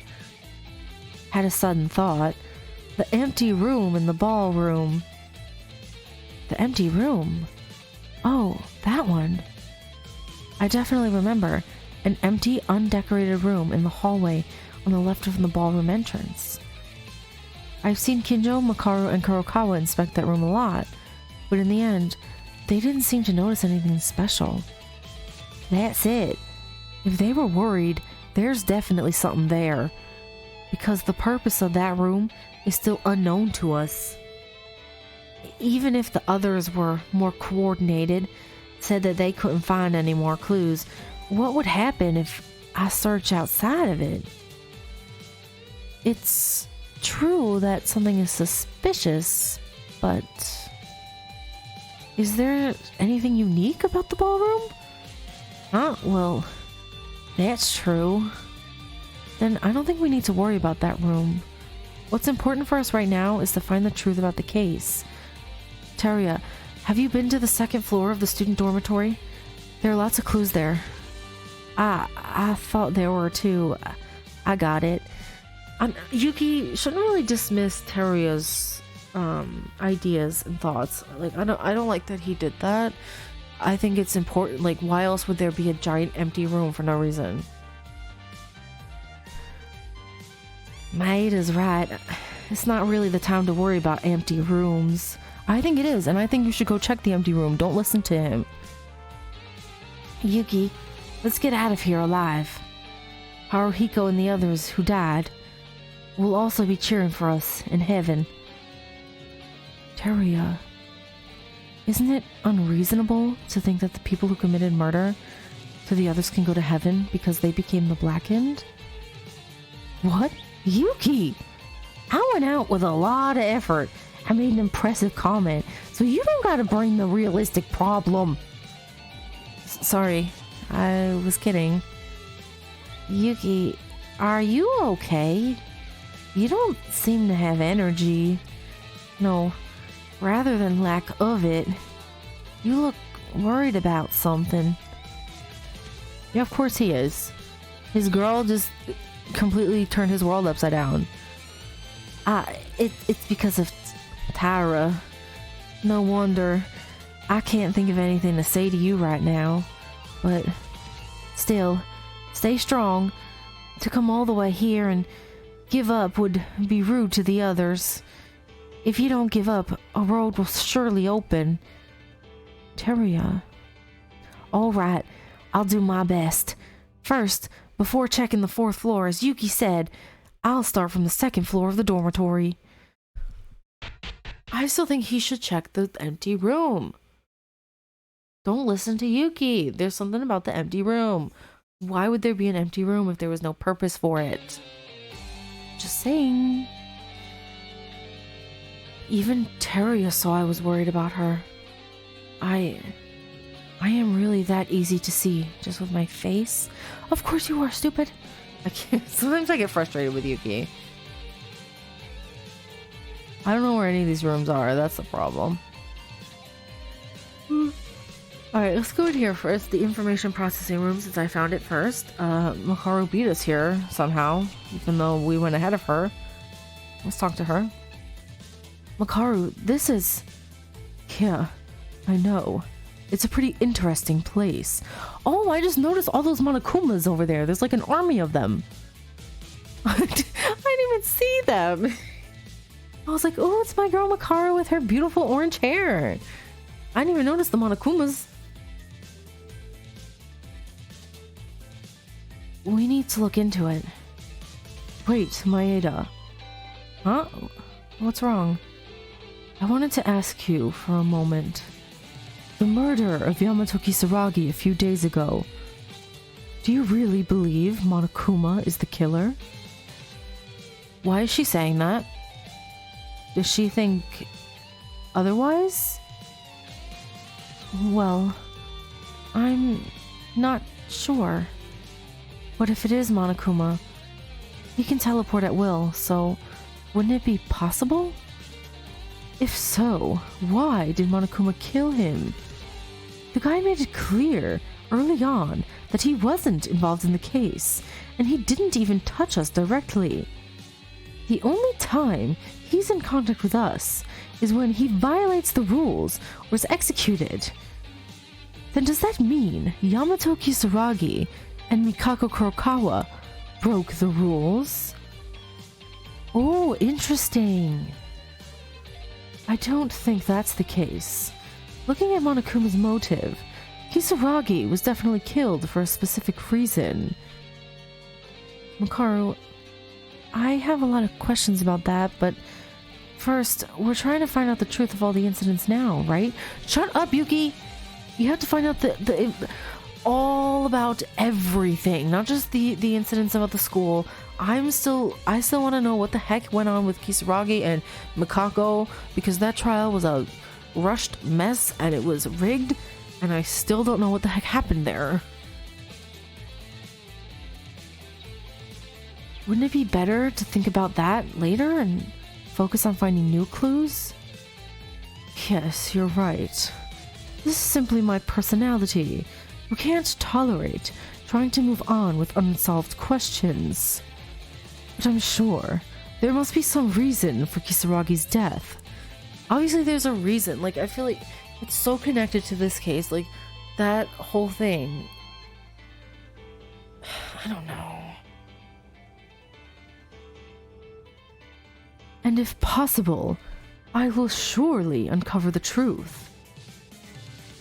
Had a sudden thought. The empty room in the ballroom. The empty room? Oh, that one. I definitely remember an empty, undecorated room in the hallway on the left from the ballroom entrance. I've seen Kinjo, Makaru, and Kurokawa inspect that room a lot, but in the end, they didn't seem to notice anything special. That's it. If they were worried, there's definitely something there, because the purpose of that room is still unknown to us. Even if the others were more coordinated, said that they couldn't find any more clues, what would happen if I search outside of it? It's true that something is suspicious, but is there anything unique about the ballroom? Well, that's true. Then I don't think we need to worry about that room. What's important for us right now is to find the truth about the case. Teruya, have you been to the 2nd floor of the student dormitory? There are lots of clues there. I thought there were too. I got it. Yuki shouldn't really dismiss Teruya's ideas and thoughts. Like, I don't like that he did that. I think it's important. Like, why else would there be a giant empty room for no reason? Maeda's right. It's not really the time to worry about empty rooms. I think it is, and I think you should go check the empty room. Don't listen to him. Yuki, let's get out of here alive. Haruhiko and the others who died will also be cheering for us in heaven. Teruya, isn't it unreasonable to think that the people who committed murder to the others can go to heaven because they became the Blackened? What? Yuki! I went out with a lot of effort. I made an impressive comment, so you don't gotta bring the realistic problem. Sorry, I was kidding. Yuki, are you okay? You don't seem to have energy. No, rather than lack of it. You look worried about something. Yeah, of course he is. His girl just completely turned his world upside down. It's because of Tyra. No wonder. I can't think of anything to say to you right now. But still, stay strong. To come all the way here and give up would be rude to the others. If you don't give up, a road will surely open. Teruya. Alright, I'll do my best. First, before checking the 4th floor, as Yuki said, I'll start from the 2nd floor of the dormitory. I still think he should check the empty room. Don't listen to Yuki. There's something about the empty room. Why would there be an empty room if there was no purpose for it? Just saying. Even Teruya saw I was worried about her. I am really that easy to see, just with my face. Of course you are, stupid. Sometimes I get frustrated with Yuki. I don't know where any of these rooms are. That's the problem. Alright, let's go in here first. The information processing room, since I found it first. Makaru beat us here somehow, even though we went ahead of her. Let's talk to her. Makaru, this is... Yeah, I know. It's a pretty interesting place. Oh, I just noticed all those Monokumas over there. There's like an army of them. I didn't even see them. I was like, oh, it's my girl Makaru with her beautiful orange hair. I didn't even notice the Monokumas. We need to look into it. Wait, Maeda. Huh? What's wrong? I wanted to ask you for a moment. The murder of Yamato Kisaragi a few days ago. Do you really believe Monokuma is the killer? Why is she saying that? Does she think otherwise? Well, I'm not sure. But if it is Monokuma, he can teleport at will, so wouldn't it be possible? If so, why did Monokuma kill him? The guy made it clear early on that he wasn't involved in the case, and he didn't even touch us directly. The only time he's in contact with us is when he violates the rules or is executed. Then does that mean Yamato Kisaragi and Mikako Kurokawa broke the rules? Oh, interesting. I don't think that's the case. Looking at Monokuma's motive, Kisaragi was definitely killed for a specific reason. Makaru, I have a lot of questions about that, but first, we're trying to find out the truth of all the incidents now, right? Shut up, Yuki! You have to find out all about everything, not just the incidents about the school. I still want to know what the heck went on with Kisaragi and Mikako, because that trial was a rushed mess and it was rigged, and I still don't know what the heck happened there. Wouldn't it be better to think about that later and focus on finding new clues? Yes, you're right. This is simply my personality. We can't tolerate trying to move on with unsolved questions. But I'm sure there must be some reason for Kisaragi's death. Obviously there's a reason. Like, I feel like it's so connected to this case. Like, that whole thing. I don't know. And if possible, I will surely uncover the truth.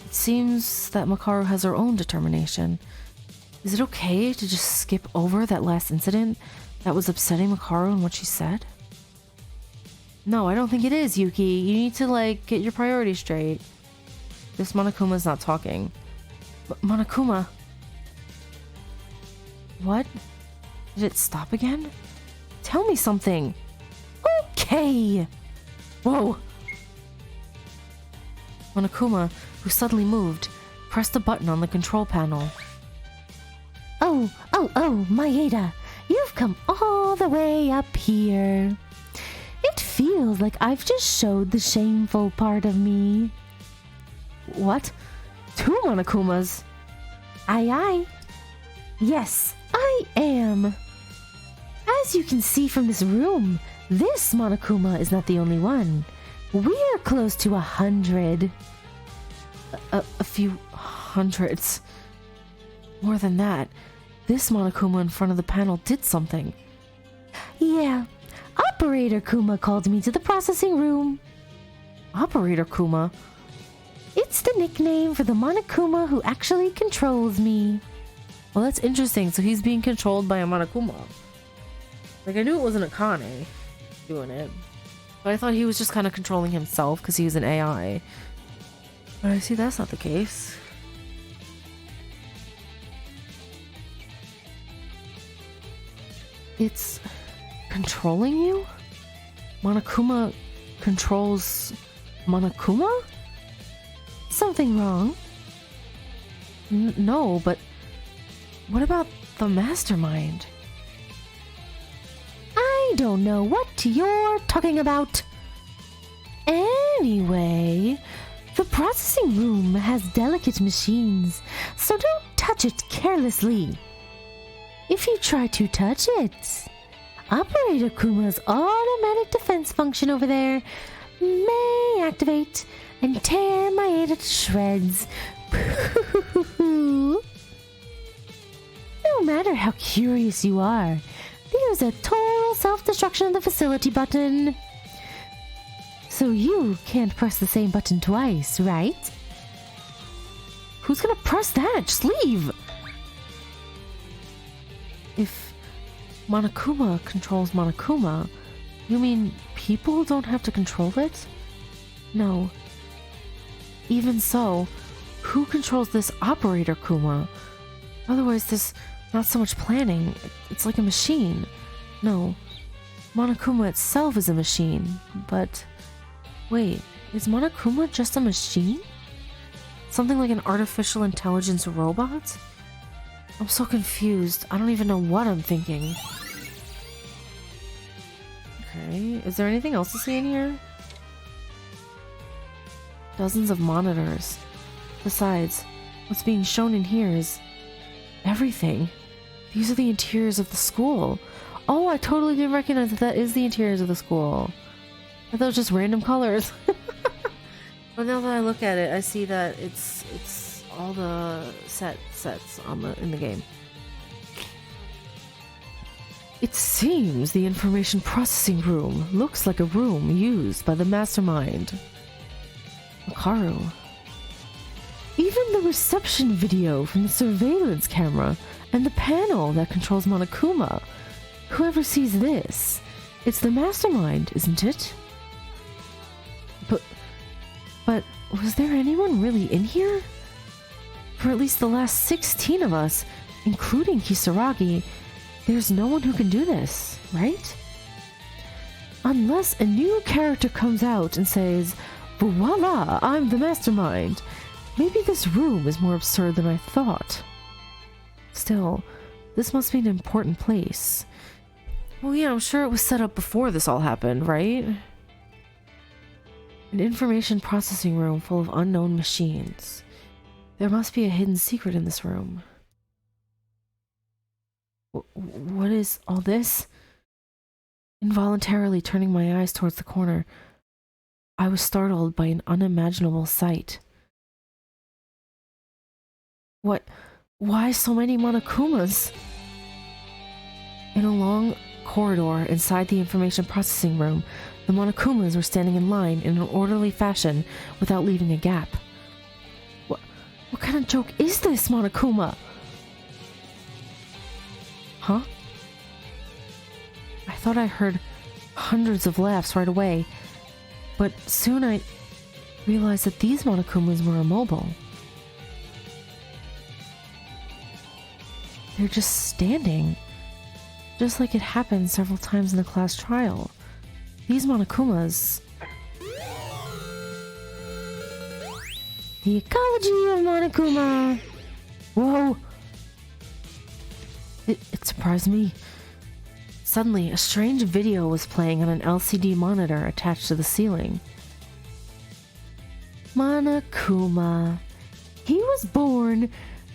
It seems that Makaru has her own determination. Is it okay to just skip over that last incident that was upsetting Makaru and what she said? No, I don't think it is, Yuki. You need to, like, get your priorities straight. This Monokuma's not talking. But Monokuma... What? Did it stop again? Tell me something. Okay! Whoa! Monokuma, who suddenly moved, pressed a button on the control panel. Oh, Maeda, you've come all the way up here. It feels like I've just showed the shameful part of me. What? 2 Monokumas? Aye. Yes, I am. As you can see from this room, this Monokuma is not the only one. We're close to 100. A few hundreds. More than that. this Monokuma in front of the panel did something. Yeah, Operator Kuma called me to the processing room. Operator Kuma? It's the nickname for the Monokuma who actually controls me. Well, that's interesting. So he's being controlled by a Monokuma. Like, I knew it wasn't Akane doing it, but I thought he was just kind of controlling himself because he was an AI. But I see that's not the case. It's controlling you? Monokuma controls Monokuma? Something wrong? No, but what about the mastermind? I don't know what you're talking about. Anyway, the processing room has delicate machines, so don't touch it carelessly. If you try to touch it, Operator Kuma's automatic defense function over there may activate and tear Maeda to shreds. No matter how curious you are, there's a total self-destruction of the facility button. So you can't press the same button twice, right? Who's gonna press that? Just leave! If Monokuma controls Monokuma, you mean people don't have to control it? No. Even so, who controls this Operator Kuma? Otherwise, there's not so much planning. It's like a machine. No. Monokuma itself is a machine, but... Wait, is Monokuma just a machine? Something like an artificial intelligence robot? I'm so confused. I don't even know what I'm thinking. Okay, is there anything else to see in here? Dozens of monitors. Besides, what's being shown in here is everything. These are the interiors of the school. Oh, I totally didn't recognize that is the interiors of the school. I thought it was just random colors. But now that I look at it, I see that it's all the sets in the game. It seems the information processing room looks like a room used by the mastermind. Makaru. Even the reception video from the surveillance camera and the panel that controls Monokuma. Whoever sees this, it's the mastermind, isn't it? But was there anyone really in here? For at least the last 16 of us, including Kisaragi, there's no one who can do this, right? Unless a new character comes out and says, voila, I'm the mastermind. Maybe this room is more absurd than I thought. Still, this must be an important place. Well, yeah, I'm sure it was set up before this all happened, right? An information processing room full of unknown machines. There must be a hidden secret in this room. What is all this? Involuntarily turning my eyes towards the corner, I was startled by an unimaginable sight. What? Why so many Monokumas? In a long corridor inside the information processing room, the Monokumas were standing in line in an orderly fashion without leaving a gap. What kind of joke is this, Monokuma? Huh? I thought I heard hundreds of laughs right away, but soon I realized that these Monokumas were immobile. They're just standing, just like it happened several times in the class trial. These Monokumas... The ecology of Monokuma! Whoa! It surprised me. Suddenly, a strange video was playing on an LCD monitor attached to the ceiling. Monokuma. He was born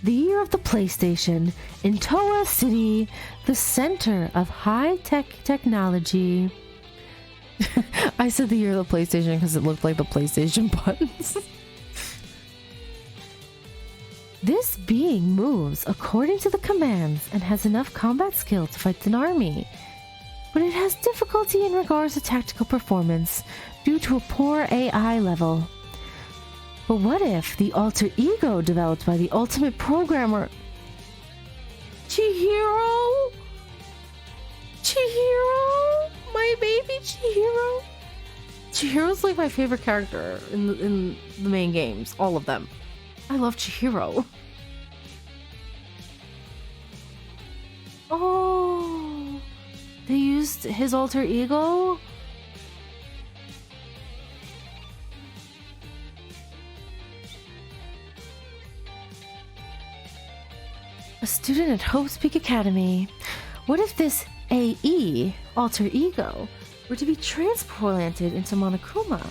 the year of the PlayStation in Toa City, the center of high-tech technology. I said the year of the PlayStation because it looked like the PlayStation buttons. This being moves according to the commands and has enough combat skill to fight an army, but it has difficulty in regards to tactical performance due to a poor AI level. But what if the alter ego developed by the ultimate programmer Chihiro? Chihiro? My baby Chihiro? Chihiro's like my favorite character in the main games, all of them. I love Chihiro. Oh, they used his alter ego? A student at Hope's Peak Academy. What if this AE, alter ego, were to be transplanted into Monokuma?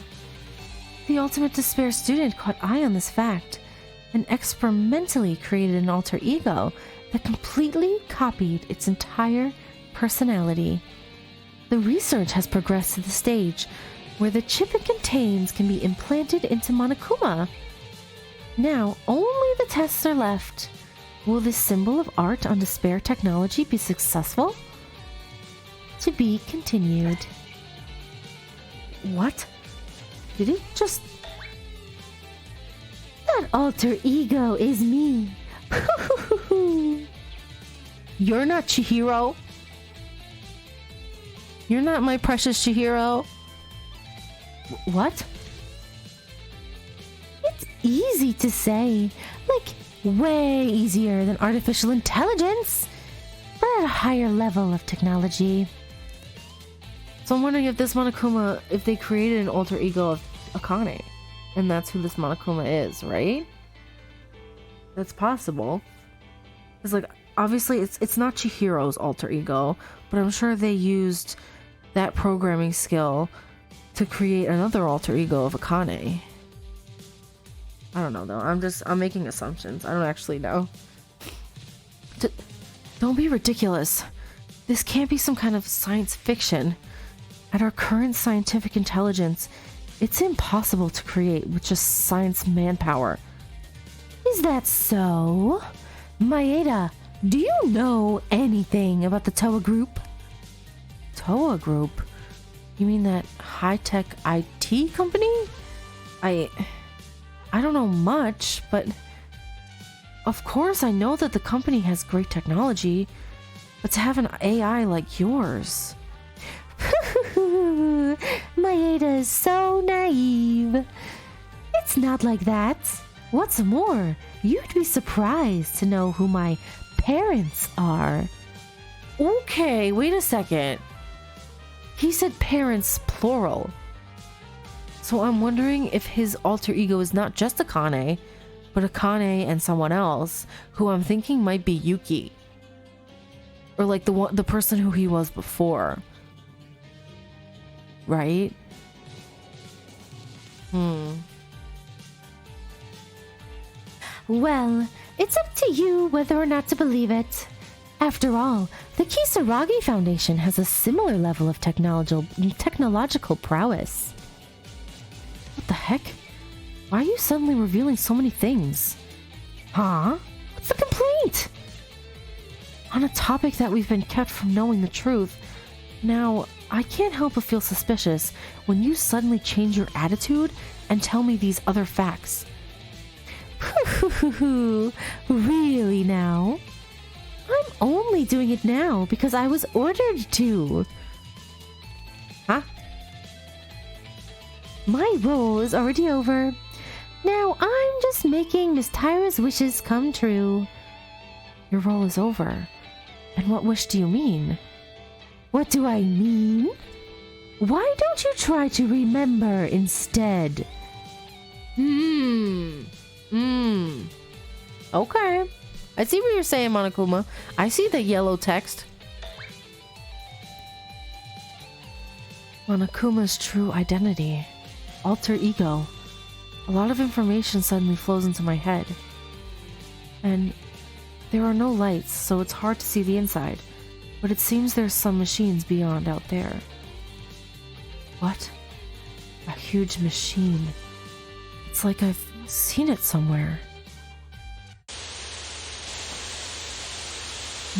The ultimate despair student caught eye on this fact and experimentally created an alter ego that completely copied its entire personality. The research has progressed to the stage where the chip it contains can be implanted into Monokuma. Now, only the tests are left. Will this symbol of art on despair technology be successful? To be continued. What? Did it just... That alter ego is me. You're not Chihiro. You're not my precious Chihiro. What? It's easy to say. Like, way easier than artificial intelligence. But at a higher level of technology. So I'm wondering if this Monokuma, if they created an alter ego of Akane, and that's who this Monokuma is, right? That's possible. It's like, obviously it's not Chihiro's alter ego, but I'm sure they used that programming skill to create another alter ego of Akane. I don't know though. I'm making assumptions. I don't actually know. Don't be ridiculous. This can't be some kind of science fiction. At our current scientific intelligence, it's impossible to create with just science manpower. Is that so? Maeda, do you know anything about the Toa Group? Toa Group? You mean that high-tech IT company? I don't know much, but of course I know that the company has great technology, but to have an AI like yours... Maeda is so naive. It's not like that. What's more, you'd be surprised to know who my parents are. Okay, wait a second. He said parents plural. So I'm wondering if his alter ego is not just Akane, but Akane and someone else who I'm thinking might be Yuki. Or like the person who he was before. Right? Well, it's up to you whether or not to believe it. After all, the Kisaragi Foundation has a similar level of technological prowess. What the heck? Why are you suddenly revealing so many things? Huh? What's the complaint? On a topic that we've been kept from knowing the truth. Now, I can't help but feel suspicious when you suddenly change your attitude and tell me these other facts. Really now? I'm only doing it now because I was ordered to. Huh? My role is already over. Now I'm just making Miss Tyra's wishes come true. Your role is over. And what wish do you mean? What do I mean? Why don't you try to remember instead? Okay. I see what you're saying, Monokuma. I see the yellow text. Monokuma's true identity. Alter ego. A lot of information suddenly flows into my head. And there are no lights, so it's hard to see the inside. But it seems there's some machines beyond out there. What? A huge machine. It's like I've seen it somewhere.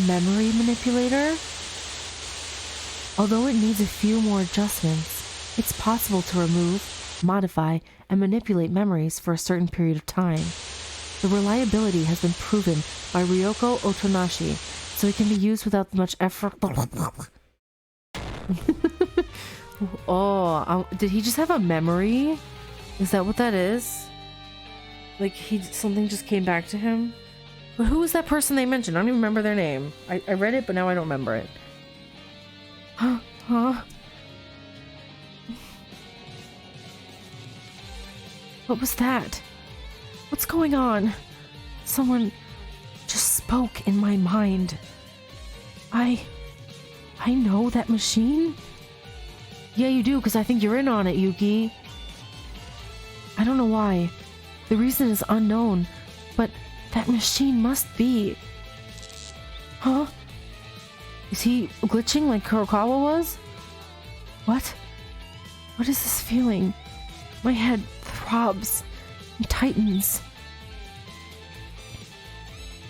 Memory manipulator? Although it needs a few more adjustments, it's possible to remove, modify, and manipulate memories for a certain period of time. The reliability has been proven by Ryoko Otonashi, so it can be used without much effort. Did he just have a memory? Is that what that is? Like something just came back to him? But who was that person they mentioned? I don't even remember their name. I read it, but now I don't remember it. Huh? What was that? What's going on? Someone just spoke in my mind. I know that machine? Yeah, you do, because I think you're in on it, Yuki. I don't know why. The reason is unknown, but that machine must be... Huh? Is he glitching like Kurokawa was? What? What is this feeling? My head throbs and tightens.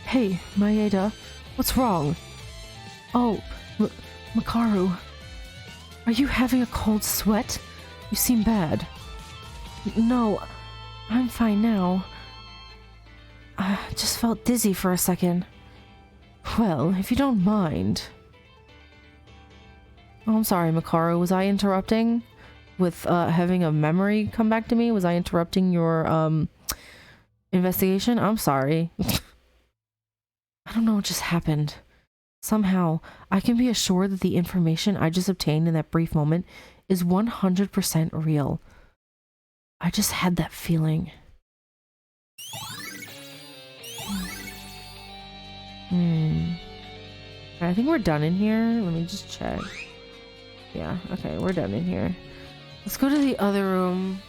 Hey, Maeda, what's wrong? Oh, Makaru. Are you having a cold sweat? You seem bad. No, I'm fine now. I just felt dizzy for a second. Well, if you don't mind... Oh, I'm sorry, Makaru. Was I interrupting with having a memory come back to me? Was I interrupting your investigation? I'm sorry. I don't know what just happened. Somehow, I can be assured that the information I just obtained in that brief moment is 100% real. I just had that feeling. I think we're done in here. Let me just check. Yeah, okay, we're done in here. Let's go to the other room.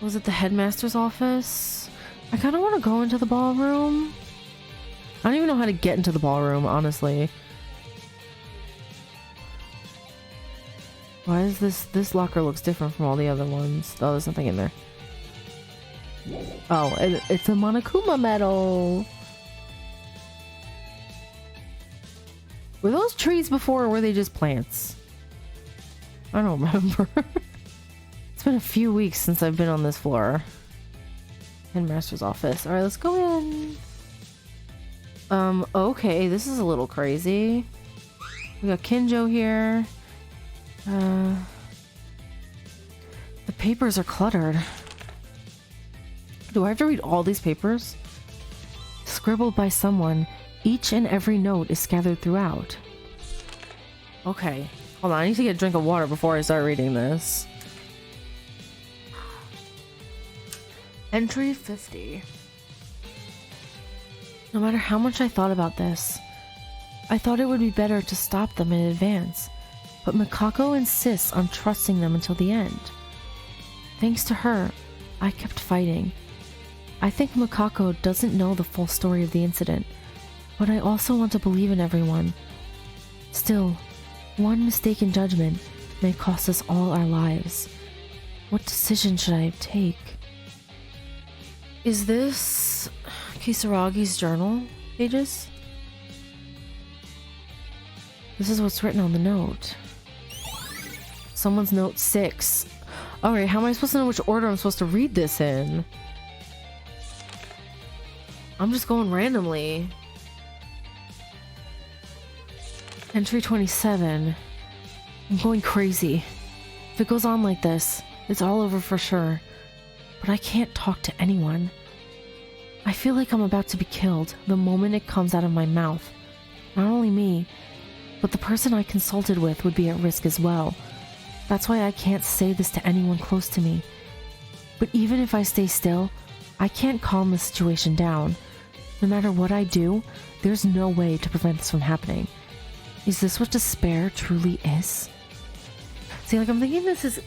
Was it the headmaster's office? I kind of want to go into the ballroom. I don't even know how to get into the ballroom, honestly. Why is this locker looks different from all the other ones? Oh, there's nothing in there. Oh, it's a Monokuma medal. Were those trees before, or were they just plants? I don't remember. It's been a few weeks since I've been on this floor. Headmaster's office. Alright, let's go in. Okay, this is a little crazy. We got Kinjo here. The papers are cluttered. Do I have to read all these papers? Scribbled by someone, each and every note is scattered throughout. Okay. Hold on, I need to get a drink of water before I start reading this. Entry 50. No matter how much I thought about this, I thought it would be better to stop them in advance, but Mikako insists on trusting them until the end. Thanks to her, I kept fighting. I think Mikako doesn't know the full story of the incident, but I also want to believe in everyone. Still, one mistaken judgment may cost us all our lives. What decision should I take? Is this Kisaragi's journal pages? This is what's written on the note. Someone's note 6. Alright, how am I supposed to know which order I'm supposed to read this in? I'm just going randomly. Entry 27. I'm going crazy. If it goes on like this, it's all over for sure. But I can't talk to anyone. I feel like I'm about to be killed the moment it comes out of my mouth. Not only me, but the person I consulted with would be at risk as well. That's why I can't say this to anyone close to me. But even if I stay still, I can't calm the situation down. No matter what I do, there's no way to prevent this from happening. Is this what despair truly is? See, like, I'm thinking this is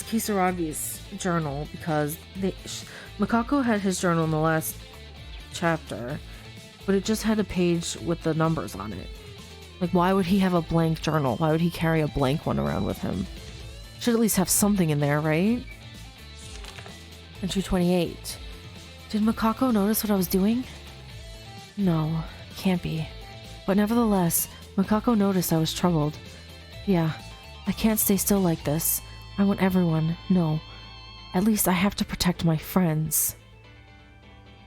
Kisaragi's journal, because Mikako had his journal in the last chapter, but it just had a page with the numbers on it. Like, why would he have a blank journal? Why would he carry a blank one around with him? Should at least have something in there, right? Entry 28. Did Mikako notice what I was doing? No, can't be. But nevertheless, Makako noticed I was troubled. Yeah, I can't stay still like this. I want everyone, no. At least I have to protect my friends.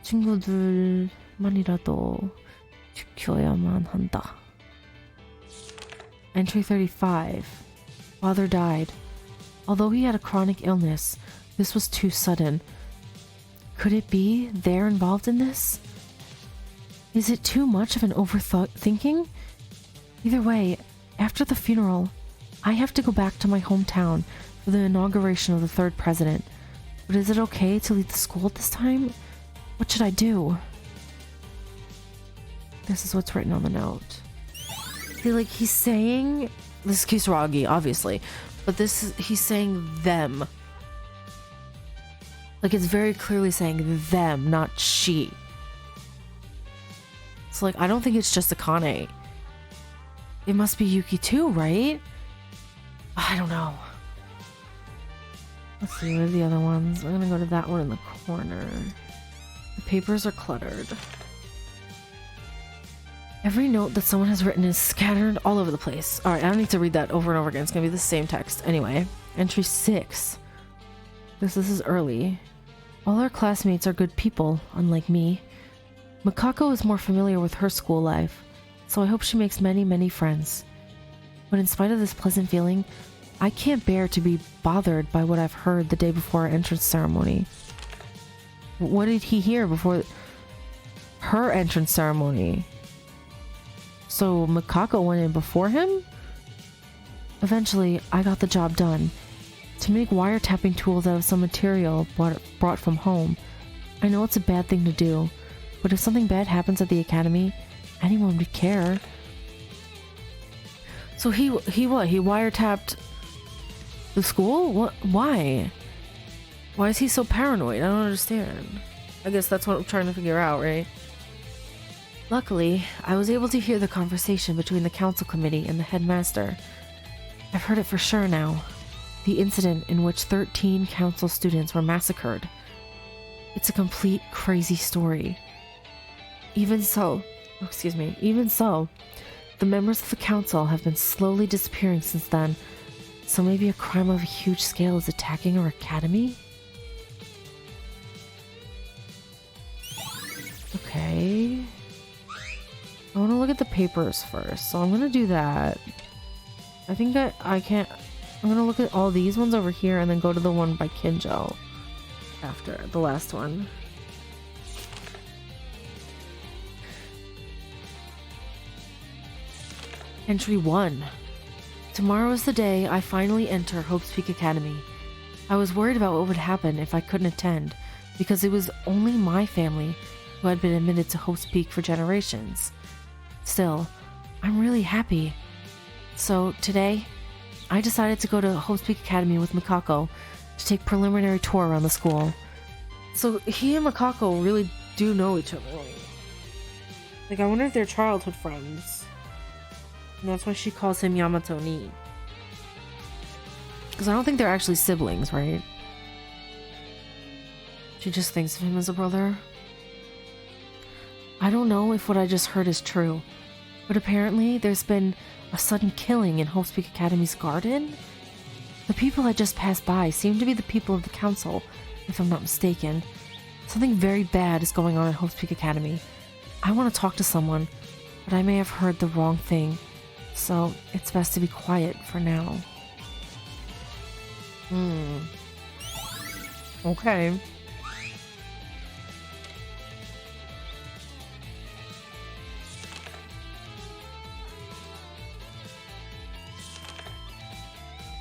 친구들만이라도 지켜야만 한다. Entry 35. Father died. Although he had a chronic illness, this was too sudden. Could it be they're involved in this? Is it too much of an overthinking? Either way, after the funeral, I have to go back to my hometown for the inauguration of the third president. But is it okay to leave the school at this time? What should I do? This is what's written on the note. See, like, he's saying... This is Kisaragi, obviously. But he's saying them. Like, it's very clearly saying them, not she. So, like, I don't think it's just Akane. It must be Yuki too, right? I don't know. Let's see, what are the other ones? I'm gonna go to that one in the corner. The papers are cluttered. Every note that someone has written is scattered all over the place. Alright, I don't need to read that over and over again. It's gonna be the same text. Anyway, entry 6. This is early. All our classmates are good people, unlike me. Makako is more familiar with her school life, so I hope she makes many, many friends. But in spite of this pleasant feeling, I can't bear to be bothered by what I've heard the day before our entrance ceremony. What did he hear before her entrance ceremony? So Makako went in before him? Eventually, I got the job done. To make wiretapping tools out of some material brought from home. I know it's a bad thing to do, but if something bad happens at the academy, anyone would care. So he what? He wiretapped the school? What? Why? Why is he so paranoid? I don't understand. I guess that's what I'm trying to figure out, right? Luckily, I was able to hear the conversation between the council committee and the headmaster. I've heard it for sure now. The incident in which 13 council students were massacred. It's a complete crazy story. Even so, the members of the council have been slowly disappearing since then. So maybe a crime of a huge scale is attacking our academy? Okay. I want to look at the papers first, so I'm going to do that. I think I can't... I'm going to look at all these ones over here and then go to the one by Kinjo after the last one. Entry 1. Tomorrow is the day I finally enter Hope's Peak Academy. I was worried about what would happen if I couldn't attend, because it was only my family who had been admitted to Hope's Peak for generations. Still, I'm really happy. So today, I decided to go to Hope's Peak Academy with Makako to take preliminary tour around the school. So he and Makako really do know each other. Like, I wonder if they're childhood friends. And that's why she calls him Yamato-ni. Because I don't think they're actually siblings, right? She just thinks of him as a brother. I don't know if what I just heard is true, but apparently there's been a sudden killing in Hope's Peak Academy's garden? The people I just passed by seem to be the people of the council, if I'm not mistaken. Something very bad is going on at Hope's Peak Academy. I want to talk to someone, but I may have heard the wrong thing, so it's best to be quiet for now. Okay.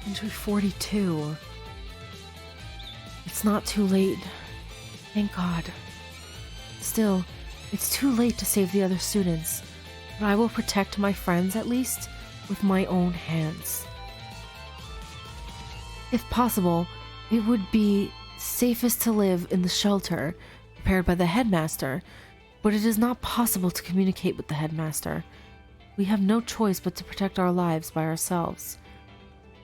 Entry 42. It's not too late. Thank God. Still, it's too late to save the other students, but I will protect my friends at least with my own hands. If possible, it would be safest to live in the shelter prepared by the headmaster, but it is not possible to communicate with the headmaster. We have no choice but to protect our lives by ourselves.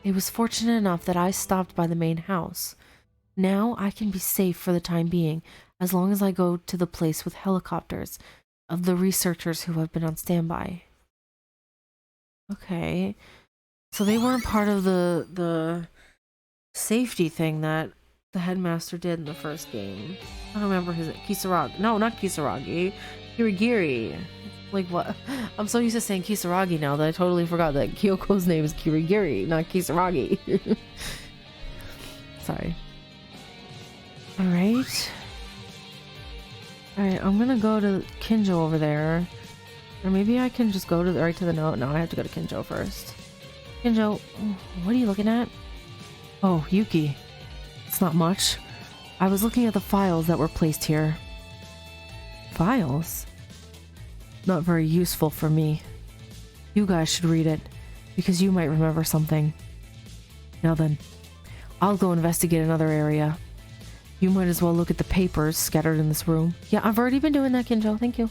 It was fortunate enough that I stopped by the main house. Now I can be safe for the time being, as long as I go to the place with helicopters of the researchers who have been on standby. Okay. So they weren't part of the safety thing that the headmaster did in the first game. I don't remember his Kisaragi. No, not Kisaragi. Kirigiri. Like what? I'm so used to saying Kisaragi now that I totally forgot that Kyoko's name is Kirigiri, not Kisaragi. Sorry. Alright. Alright, I'm gonna go to Kinjo over there. Or maybe I can just go to right to the note. No, I have to go to Kinjo first. Kinjo, what are you looking at? Oh, Yuki. It's not much. I was looking at the files that were placed here. Files? Not very useful for me. You guys should read it, because you might remember something. Now then, I'll go investigate another area. You might as well look at the papers scattered in this room. Yeah, I've already been doing that, Kinjo. Thank you.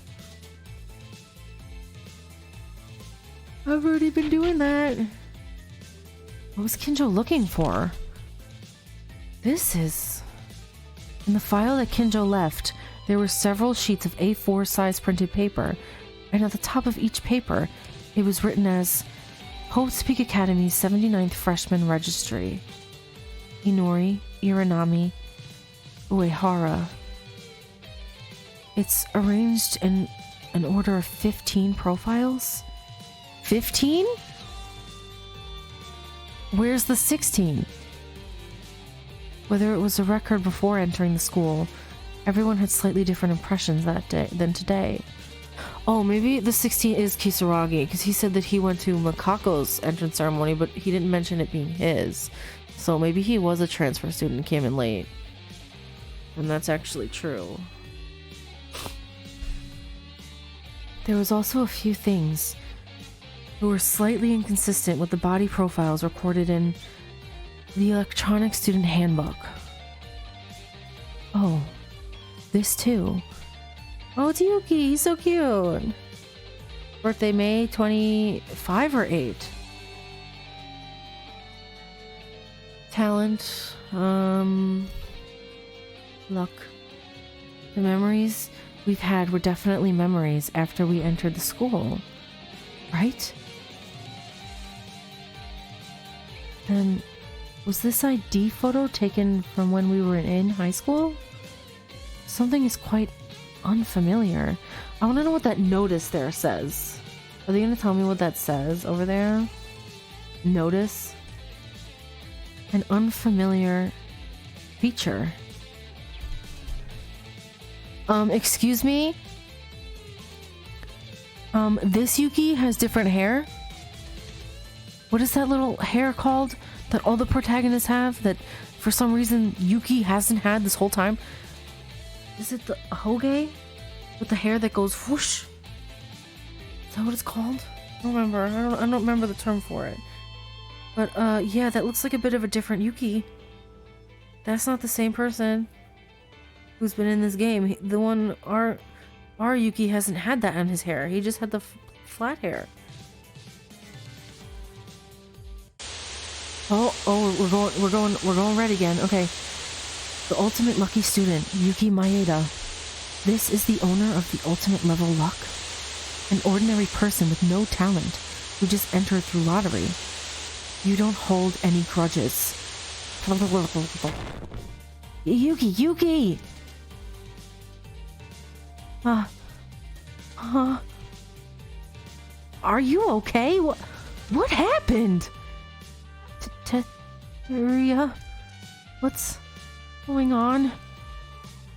I've already been doing that. What was Kinjo looking for? This is... In the file that Kinjo left, there were several sheets of A4 size printed paper, and at the top of each paper, it was written as Hope's Peak Academy's 79th Freshman Registry. Inori, Iranami, Uehara. It's arranged in an order of 15 profiles? 15? Where's the 16? Whether it was a record before entering the school, everyone had slightly different impressions that day than today. Oh, maybe the 16 is Kisaragi, because he said that he went to Makako's entrance ceremony, but he didn't mention it being his. So maybe he was a transfer student and came in late. And that's actually true. There was also a few things that were slightly inconsistent with the body profiles recorded in the electronic student handbook. Oh, this too. Oh, it's Yuki, he's so cute. Birthday May 25 or 8. Talent, luck. The memories we've had were definitely memories after we entered the school, right? Then, was this ID photo taken from when we were in high school? Something is quite unfamiliar. I want to know what that notice there says. Are they going to tell me what that says over there? Notice? An unfamiliar feature. Excuse me? This Yuki has different hair? What is that little hair called that all the protagonists have that for some reason Yuki hasn't had this whole time? Is it the Hoge? With the hair that goes whoosh? Is that what it's called? I don't remember. I don't remember the term for it. But, yeah, that looks like a bit of a different Yuki. That's not the same person who's been in this game. The one, our Yuki hasn't had that on his hair. He just had the flat hair. Oh, we're going red again. Okay. The ultimate lucky student, Yuki Maeda. This is the owner of the ultimate level luck. An ordinary person with no talent who just entered through lottery. You don't hold any grudges. Yuki! Are you okay? What happened? Teruya? What's going on?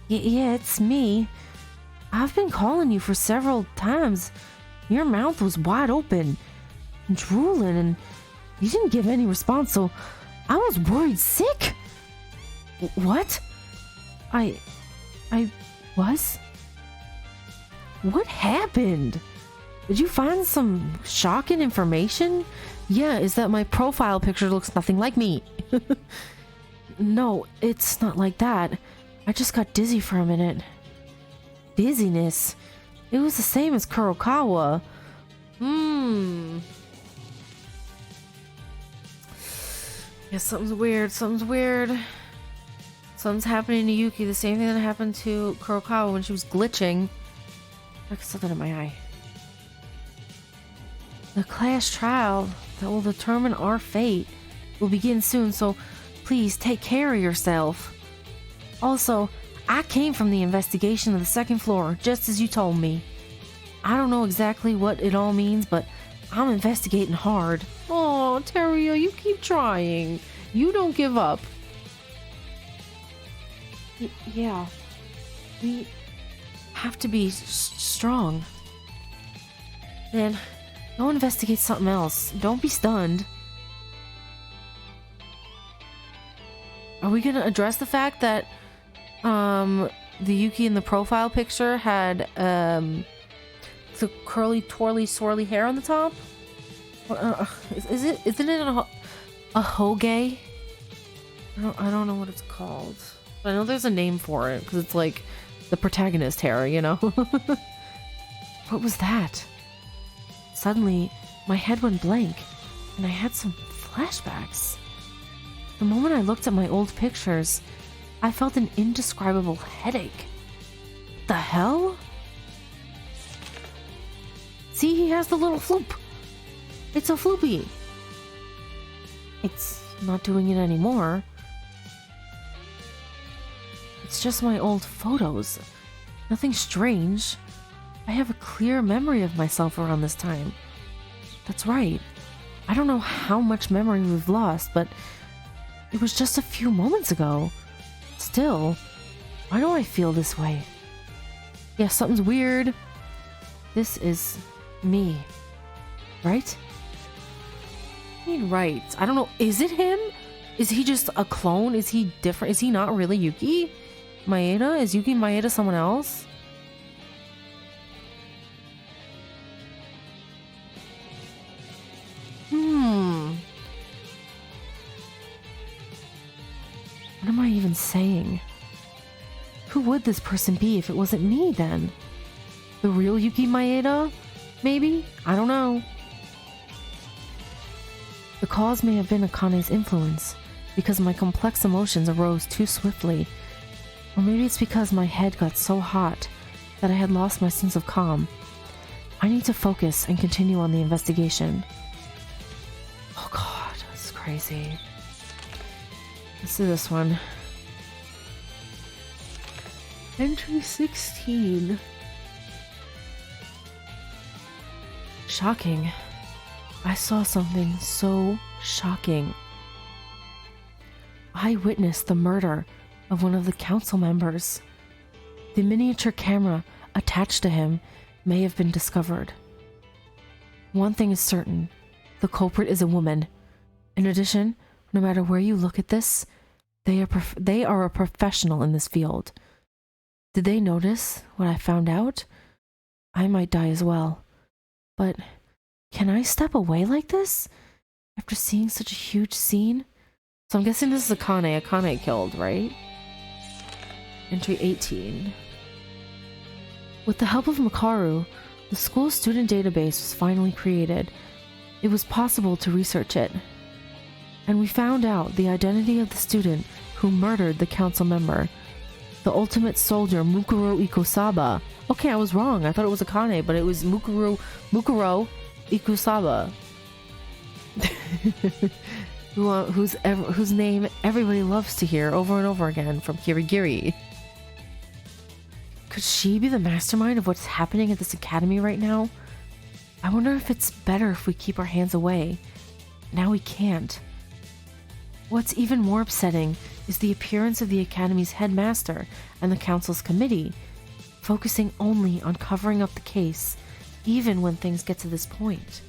Yeah, it's me. I've been calling you for several times. Your mouth was wide open, and drooling, and you didn't give any response, so I was worried sick. What? I was? What happened? Did you find some shocking information? Yeah, is that my profile picture looks nothing like me? No, it's not like that. I just got dizzy for a minute. Dizziness? It was the same as Kurokawa. Yeah, something's weird. Something's happening to Yuki. The same thing that happened to Kurokawa when she was glitching. I can still get in my eye. The class trial that will determine our fate will begin soon, so please take care of yourself. Also, I came from the investigation of the second floor, just as you told me. I don't know exactly what it all means, but I'm investigating hard. Oh, Teruya, you keep trying. You don't give up. Yeah. We have to be strong. Then, go investigate something else. Don't be stunned. Are we gonna address the fact that the Yuki in the profile picture had the curly, twirly, swirly hair on the top? Isn't it a hoge? I don't know what it's called. I know there's a name for it because it's like the protagonist hair, you know? What was that? Suddenly, my head went blank and I had some flashbacks. The moment I looked at my old pictures, I felt an indescribable headache. The hell? See, he has the little floop. It's a floopy. It's not doing it anymore. It's just my old photos. Nothing strange. I have a clear memory of myself around this time. That's right. I don't know how much memory we've lost, but it was just a few moments ago. Still, why do I feel this way? Yeah, something's weird. This is me. Right? I mean, right. I don't know. Is it him? Is he just a clone? Is he different? Is he not really Yuki Maeda? Is Yuki Maeda someone else? What am I even saying? Who would this person be if it wasn't me then? The real Yuki Maeda? Maybe? I don't know. The cause may have been Akane's influence, because my complex emotions arose too swiftly. Or maybe it's because my head got so hot that I had lost my sense of calm. I need to focus and continue on the investigation. Oh god, this is crazy. Let's do this one. Entry 16. Shocking. I saw something so shocking. I witnessed the murder of one of the council members. The miniature camera attached to him may have been discovered. One thing is certain, the culprit is a woman. In addition, no matter where you look at this, they are a professional in this field. Did they notice what I found out? I might die as well. But can I step away like this after seeing such a huge scene? So I'm guessing this is Akane. Akane killed, right? Entry 18. With the help of Makaru, the school student database was finally created. It was possible to research it. And we found out the identity of the student who murdered the council member. The ultimate soldier, Mukuro Ikusaba. Okay, I was wrong. I thought it was Akane, but it was Mukuro Ikusaba. whose name everybody loves to hear over and over again from Kirigiri. Could she be the mastermind of what's happening at this academy right now? I wonder if it's better if we keep our hands away. Now we can't. What's even more upsetting is the appearance of the Academy's headmaster and the council's committee, focusing only on covering up the case, even when things get to this point.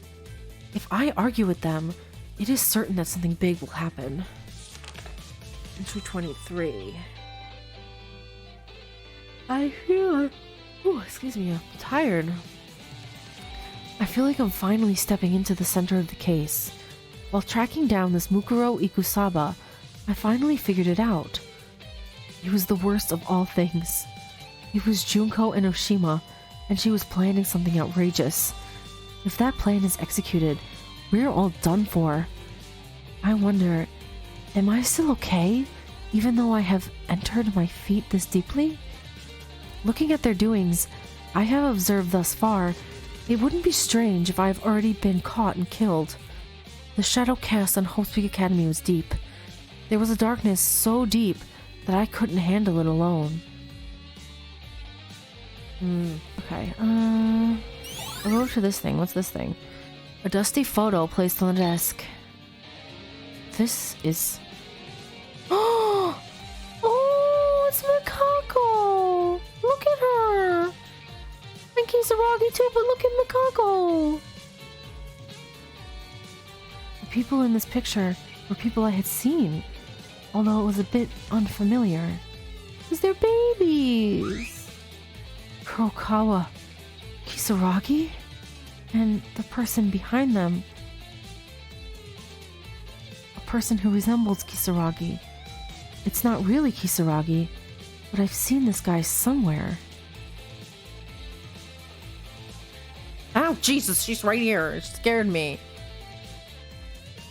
If I argue with them, it is certain that something big will happen. Entry 23. I feel... excuse me, I'm tired. I feel like I'm finally stepping into the center of the case. While tracking down this Mukuro Ikusaba, I finally figured it out. It was the worst of all things. It was Junko Enoshima, and she was planning something outrageous. If that plan is executed, we're all done for. I wonder, am I still okay, even though I have entered my feet this deeply? Looking at their doings, I have observed thus far, It wouldn't be strange if I've already been caught and killed. The shadow cast on Hope's Peak Academy was deep. There was a darkness so deep that I couldn't handle it alone. Okay, I'll go to this thing. What's this thing? A dusty photo placed on the desk. This is... Oh, it's Mikako! Look at her! And Kisaragi too, but look at Mikako! The people in this picture were people I had seen, although it was a bit unfamiliar. Because they're babies! Kurokawa, Kisaragi, and the person behind them. A person who resembles Kisaragi. It's not really Kisaragi, but I've seen this guy somewhere. Oh, Jesus, she's right here. It scared me.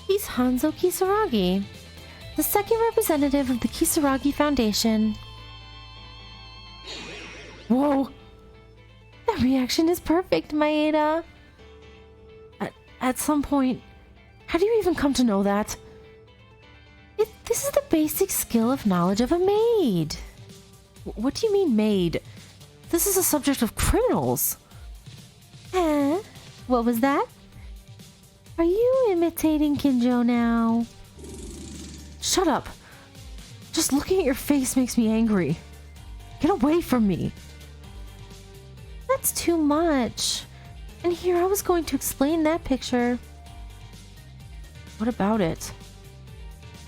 He's Hanzo Kisaragi, the second representative of the Kisaragi Foundation. Whoa! That reaction is perfect, Maeda. At some point, how do you even come to know that? This is the basic skill of knowledge of a maid. What do you mean maid? This is a subject of criminals. Huh? What was that? Are you imitating Kinjo now? Shut up. Just looking at your face makes me angry. Get away from me. That's too much. And here I was going to explain that picture. What about it?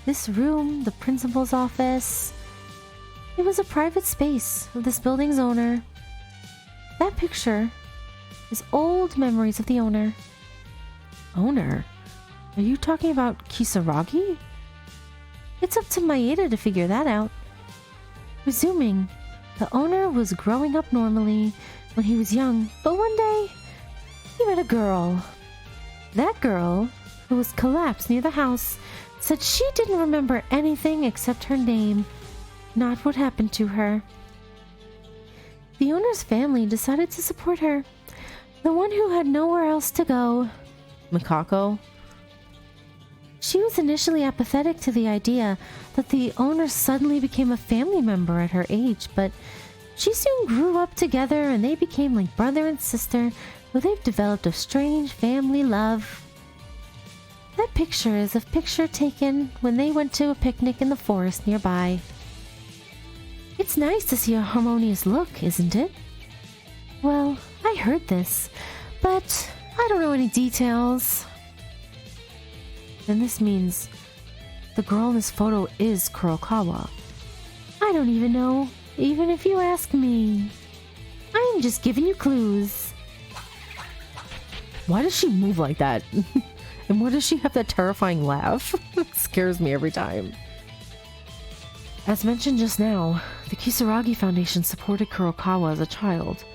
This room, the principal's office. It was a private space of this building's owner. That picture is old memories of the owner. Owner? Are you talking about Kisaragi? It's up to Maeda to figure that out. Resuming, the owner was growing up normally when he was young, but one day he met a girl. That girl, who was collapsed near the house, said she didn't remember anything except her name, not what happened to her. The owner's family decided to support her, the one who had nowhere else to go. Mikako? She was initially apathetic to the idea that the owner suddenly became a family member at her age, but she soon grew up together and they became like brother and sister, where they've developed a strange family love. That picture is a picture taken when they went to a picnic in the forest nearby. It's nice to see a harmonious look, isn't it? Well, I heard this, but I don't know any details. Then this means the girl in this photo is Kurokawa. I don't even know, even if you ask me. I'm just giving you clues. Why does she move like that? And why does she have that terrifying laugh? It scares me every time. As mentioned just now, the Kisaragi Foundation supported Kurokawa as a child.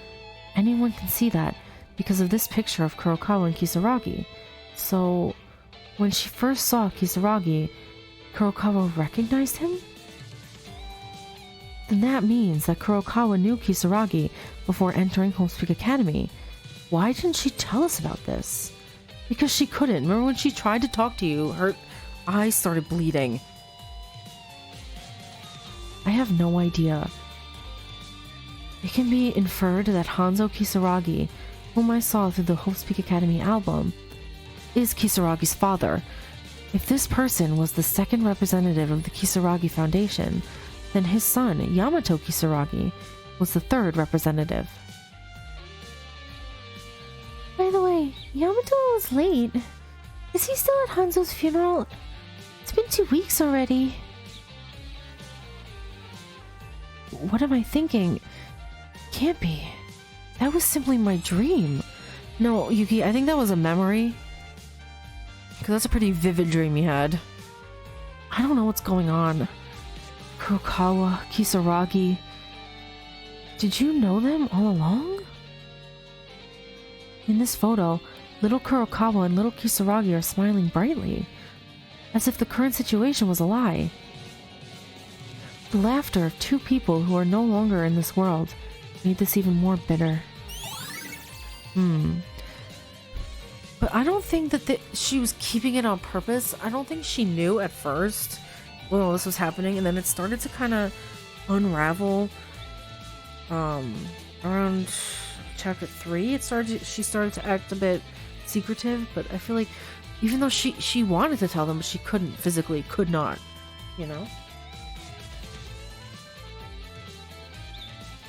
Anyone can see that because of this picture of Kurokawa and Kisaragi. So, when she first saw Kisaragi, Kurokawa recognized him? Then that means that Kurokawa knew Kisaragi before entering Hope's Peak Academy. Why didn't she tell us about this? Because she couldn't. Remember when she tried to talk to you, her eyes started bleeding. I have no idea. It can be inferred that Hanzo Kisaragi, whom I saw through the Hope's Peak Academy album, is Kisaragi's father. If this person was the second representative of the Kisaragi Foundation, then his son, Yamato Kisaragi, was the third representative. By the way, Yamato was late. Is he still at Hanzo's funeral? It's been 2 weeks already. What am I thinking? Can't be. That was simply my dream. No, Yuki, I think that was a memory. Because that's a pretty vivid dream you had. I don't know what's going on. Kurokawa, Kisaragi. Did you know them all along? In this photo, little Kurokawa and little Kisaragi are smiling brightly, as if the current situation was a lie. The laughter of two people who are no longer in this world made this even more bitter. But I don't think that she was keeping it on purpose. I don't think she knew at first when all this was happening, and then it started to kind of unravel around chapter 3. She started to act a bit secretive, but I feel like even though she wanted to tell them, but she could not, you know?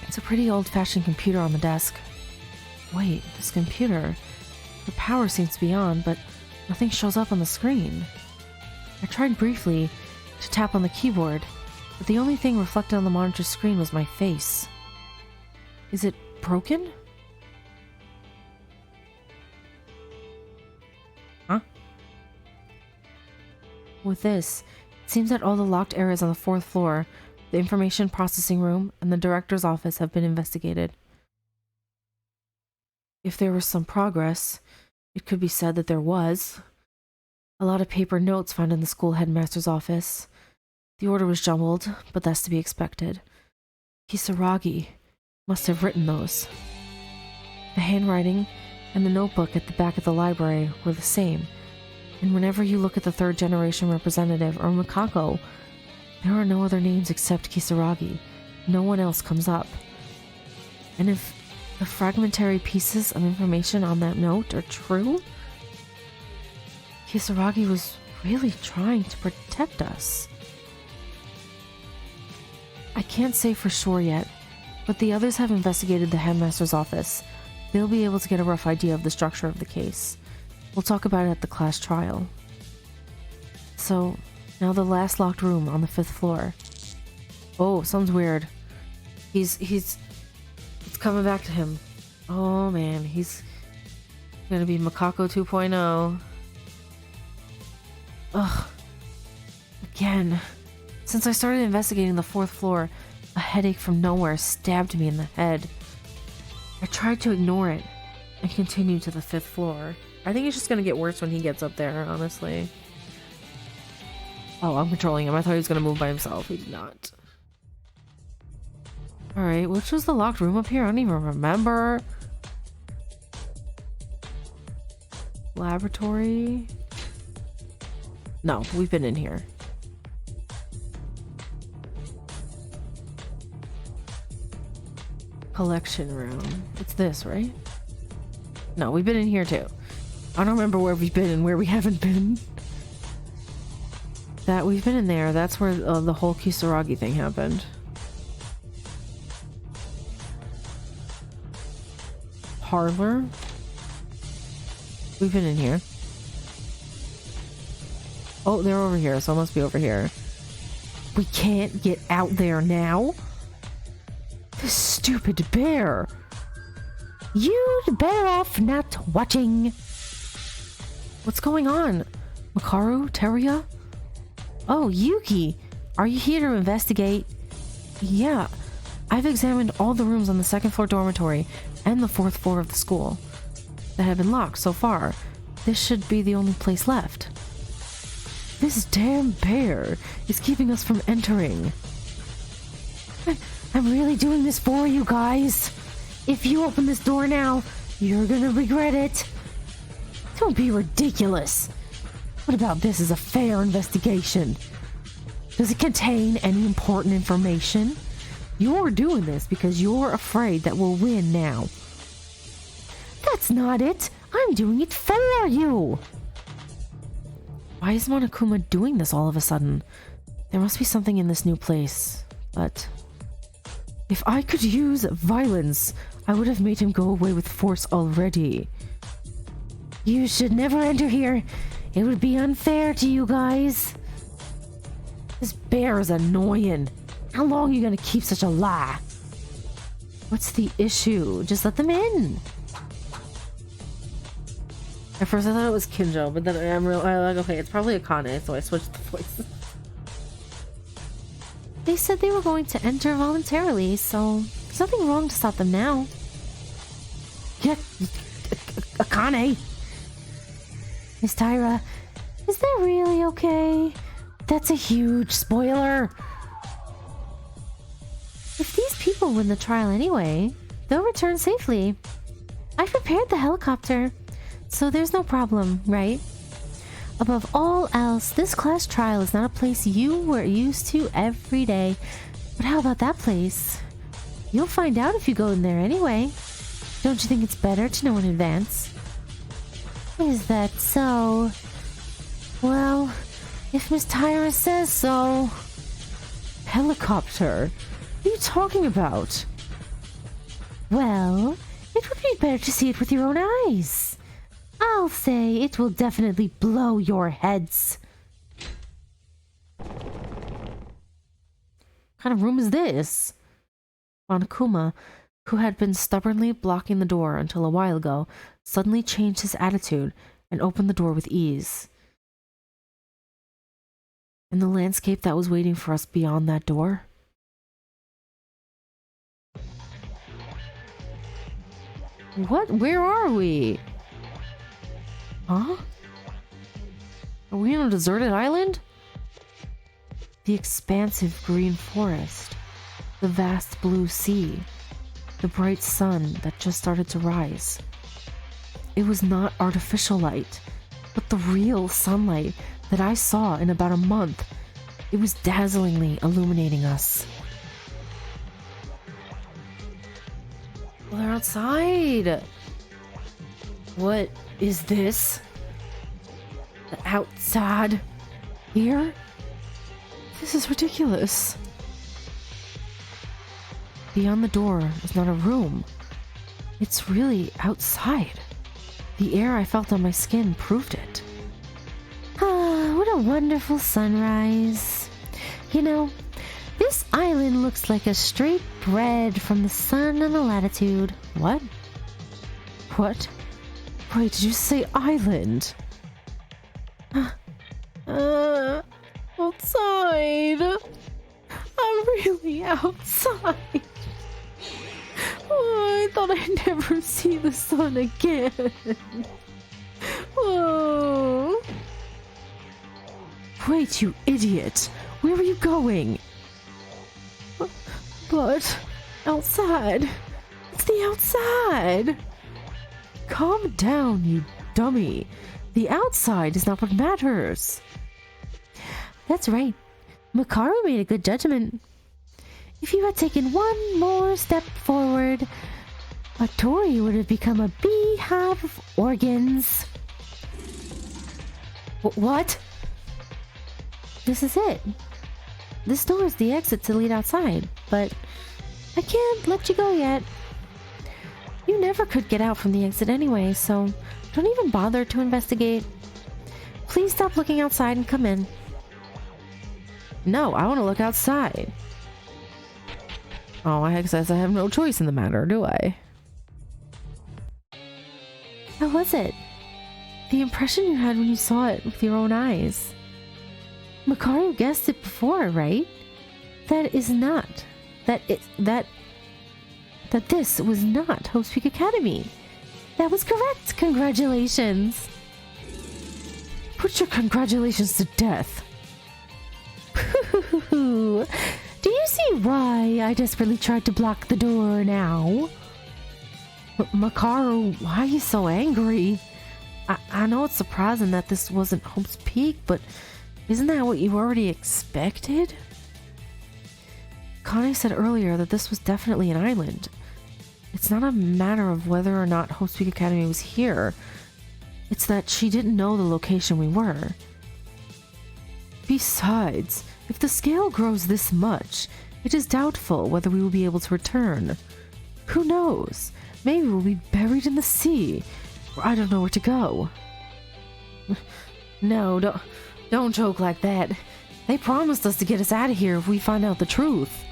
It's a pretty old-fashioned computer on the desk. Wait, this computer, the power seems to be on, but nothing shows up on the screen. I tried briefly to tap on the keyboard, but the only thing reflected on the monitor screen was my face. Is it broken? Huh? With this, it seems that all the locked areas on the 4th floor, the information processing room, and the director's office have been investigated. If there was some progress, it could be said that there was. A lot of paper notes found in the school headmaster's office. The order was jumbled, but that's to be expected. Kisaragi must have written those. The handwriting and the notebook at the back of the library were the same, and whenever you look at the 3rd generation representative or Makako, there are no other names except Kisaragi. No one else comes up. And if the fragmentary pieces of information on that note are true, Kisaragi was really trying to protect us. I can't say for sure yet, but the others have investigated the headmaster's office. They'll be able to get a rough idea of the structure of the case. We'll talk about it at the class trial. So, now the last locked room on the 5th floor. Oh, something's weird. It's coming back to him. Oh man, he's gonna be Makako 2.0. Ugh. Again. Since I started investigating the 4th floor, a headache from nowhere stabbed me in the head. I tried to ignore it and continued to the 5th floor. I think it's just gonna get worse when he gets up there, honestly. Oh, I'm controlling him. I thought he was gonna move by himself. He did not. Alright, which was the locked room up here? I don't even remember. Laboratory? No, we've been in here. Collection room. It's this, right? No, we've been in here too. I don't remember where we've been and where we haven't been. That we've been in there. That's where the whole Kisaragi thing happened. Parlor. We've been in here. Oh, they're over here, so it must be over here. We can't get out there now? This stupid bear. You'd better off not watching. What's going on? Makaru? Teruya? Oh, Yuki. Are you here to investigate? Yeah. I've examined all the rooms on the 2nd floor dormitory and the 4th floor of the school that have been locked so far. This should be the only place left. This damn bear is keeping us from entering. I'm really doing this for you guys. If you open this door now, you're gonna regret it. Don't be ridiculous. What about this as a fair investigation? Does it contain any important information? You're doing this because you're afraid that we'll win now. That's not it. I'm doing it for you. Why is Monokuma doing this all of a sudden? There must be something in this new place, but if I could use violence, I would have made him go away with force already. You should never enter here. It would be unfair to you guys. This bear is annoying. How long are you gonna keep such a lie? What's the issue? Just let them in. At first I thought it was Kinjo, but then I'm like, okay, it's probably Akane, so I switched the voices. They said they were going to enter voluntarily, so there's nothing wrong to stop them now. Yeah, Akane! Miss Tyra, is that really okay? That's a huge spoiler. If these people win the trial anyway, they'll return safely. I prepared the helicopter. so there's no problem, right? Above all else, this class trial is not a place you were used to every day. But how about that place? You'll find out if you go in there anyway. Don't you think it's better to know in advance? Is that so? Well, if Miss Tyra says so. Helicopter? What are you talking about? Well, it would be better to see it with your own eyes. I'll say it will definitely blow your heads. What kind of room is this? Monokuma, who had been stubbornly blocking the door until a while ago, suddenly changed his attitude and opened the door with ease. And the landscape that was waiting for us beyond that door? What? Where are we? Huh? Are we on a deserted island? The expansive green forest, the vast blue sea, the bright sun that just started to rise. It was not artificial light, but the real sunlight that I saw in about a month. It was dazzlingly illuminating us. Well, they're outside. What is this? The outside? Here? This is ridiculous. Beyond the door is not a room. It's really outside. The air I felt on my skin proved it. Ah, what a wonderful sunrise. You know, this island looks like a straight bread from the sun and the latitude. What? What? Wait, did you say island? Outside. I'm really outside. Oh, I thought I'd never see the sun again. Whoa. Wait, you idiot. Where are you going? But outside. It's the outside. Calm down, you dummy. The outside is not what matters. That's right. Makaru made a good judgment. If you had taken one more step forward, Atori would have become a beehive of organs. What? This is it. This door is the exit to lead outside, but I can't let you go yet. You never could get out from the exit anyway, so don't even bother to investigate. Please stop looking outside and come in. No, I want to look outside. Oh, I guess I have no choice in the matter, do I? How was it? The impression you had when you saw it with your own eyes. Makaru guessed it before, right? That this was not Hope's Peak Academy. That was correct. Congratulations. Put your congratulations to death. Do you see why I desperately tried to block the door now? Makaru, why are you so angry? I know it's surprising that this wasn't Hope's Peak, but isn't that what you already expected? Akane said earlier that this was definitely an island. It's not a matter of whether or not Hope's Peak Academy was here. It's that she didn't know the location we were. Besides, if the scale grows this much, it is doubtful whether we will be able to return. Who knows? Maybe we'll be buried in the sea, or I don't know where to go. No, don't joke like that. They promised us to get us out of here if we find out the truth.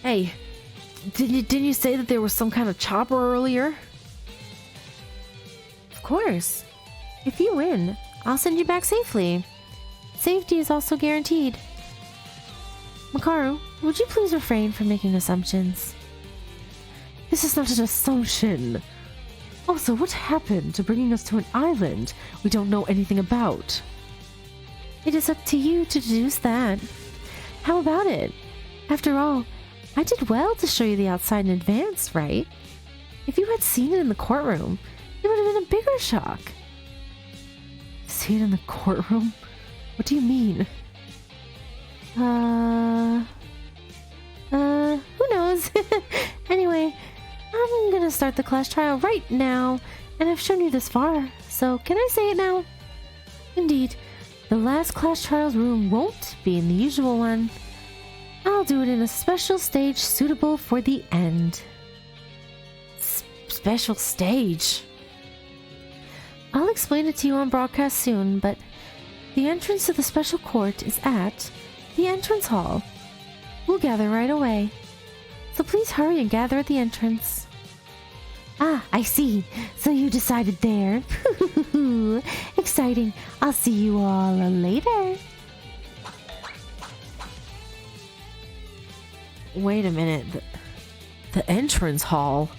Hey, didn't you say that there was some kind of chopper earlier? Of course. If you win, I'll send you back safely. Safety is also guaranteed. Makaru, would you please refrain from making assumptions? This is not an assumption. Also, what happened to bringing us to an island we don't know anything about? It is up to you to deduce that. How about it? After all, I did well to show you the outside in advance, right? If you had seen it in the courtroom, It would have been a bigger shock. See it in the courtroom? What do you mean? Who knows? Anyway, I'm gonna start the class trial right now, and I've shown you this far, so can I say it now? Indeed, the last class trials room won't be in the usual one. I'll do it in a special stage suitable for the end. Special stage? I'll explain it to you on broadcast soon, but the entrance to the special court is at the entrance hall. We'll gather right away. So please hurry and gather at the entrance. Ah, I see. So you decided there. Exciting. I'll see you all later. Wait a minute. The entrance hall?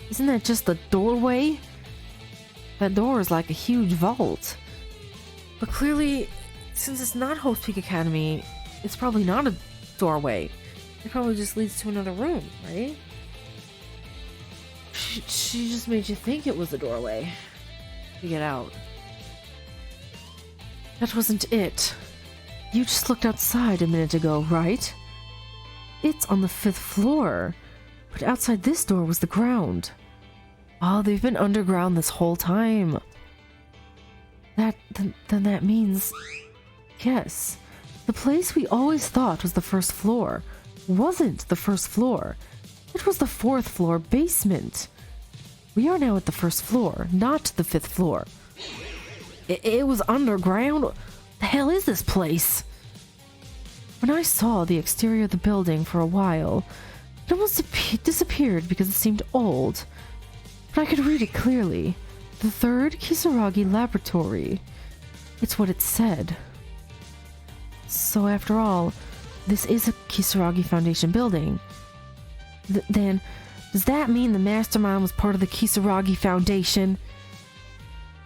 Isn't that just the doorway? That door is like a huge vault. But clearly, since it's not Hope's Peak Academy, it's probably not a doorway. It probably just leads to another room, right? She just made you think it was a doorway to get out. That wasn't it. You just looked outside a minute ago, right? It's on the 5th floor. But outside this door was the ground. Oh, they've been underground this whole time. Then that means... Yes. The place we always thought was the 1st floor wasn't the 1st floor. It was the 4th floor basement. We are now at the 1st floor, not the 5th floor. It was underground? What the hell is this place? When I saw the exterior of the building for a while, it almost disappeared because it seemed old. But I could read it clearly. The 3rd Kisaragi Laboratory. It's what it said. So after all, this is a Kisaragi Foundation building. Then, does that mean the mastermind was part of the Kisaragi Foundation?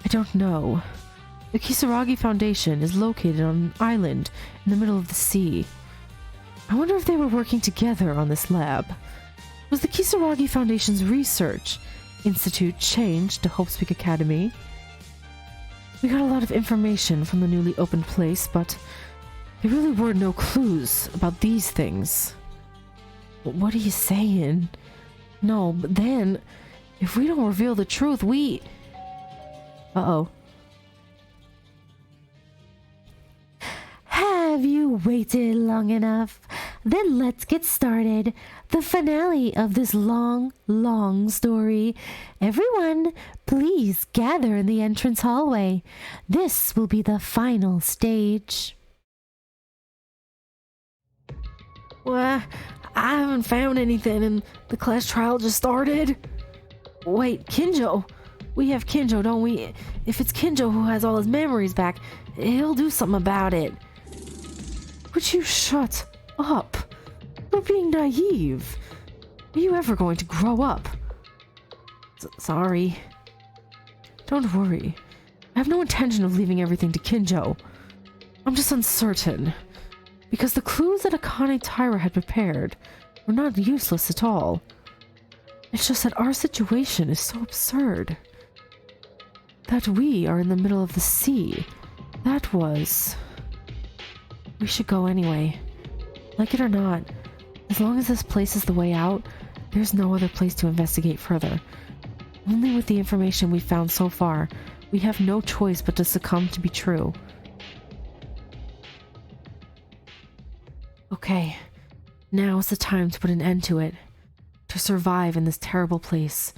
I don't know. The Kisaragi Foundation is located on an island in the middle of the sea. I wonder if they were working together on this lab. Was the Kisaragi Foundation's research institute changed to Hope's Peak Academy? We got a lot of information from the newly opened place, but there really were no clues about these things. What are you saying? No, but then, if we don't reveal the truth, we... Uh-oh. Have you waited long enough? Then let's get started. The finale of this long, long story. Everyone, please gather in the entrance hallway. This will be the final stage. Well, I haven't found anything and the class trial just started. Wait, Kinjo. We have Kinjo, don't we? If it's Kinjo who has all his memories back, he'll do something about it. Would you shut up? You're being naive. Are you ever going to grow up? Sorry. Don't worry. I have no intention of leaving everything to Kinjo. I'm just uncertain. Because the clues that Akane Taira had prepared were not useless at all. It's just that our situation is so absurd. That we are in the middle of the sea. That was... We should go anyway. Like it or not, as long as this place is the way out, there's no other place to investigate further. Only with the information we've found so far, we have no choice but to succumb to be true. Okay, now is the time to put an end to it. To survive in this terrible place.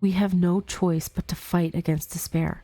We have no choice but to fight against despair.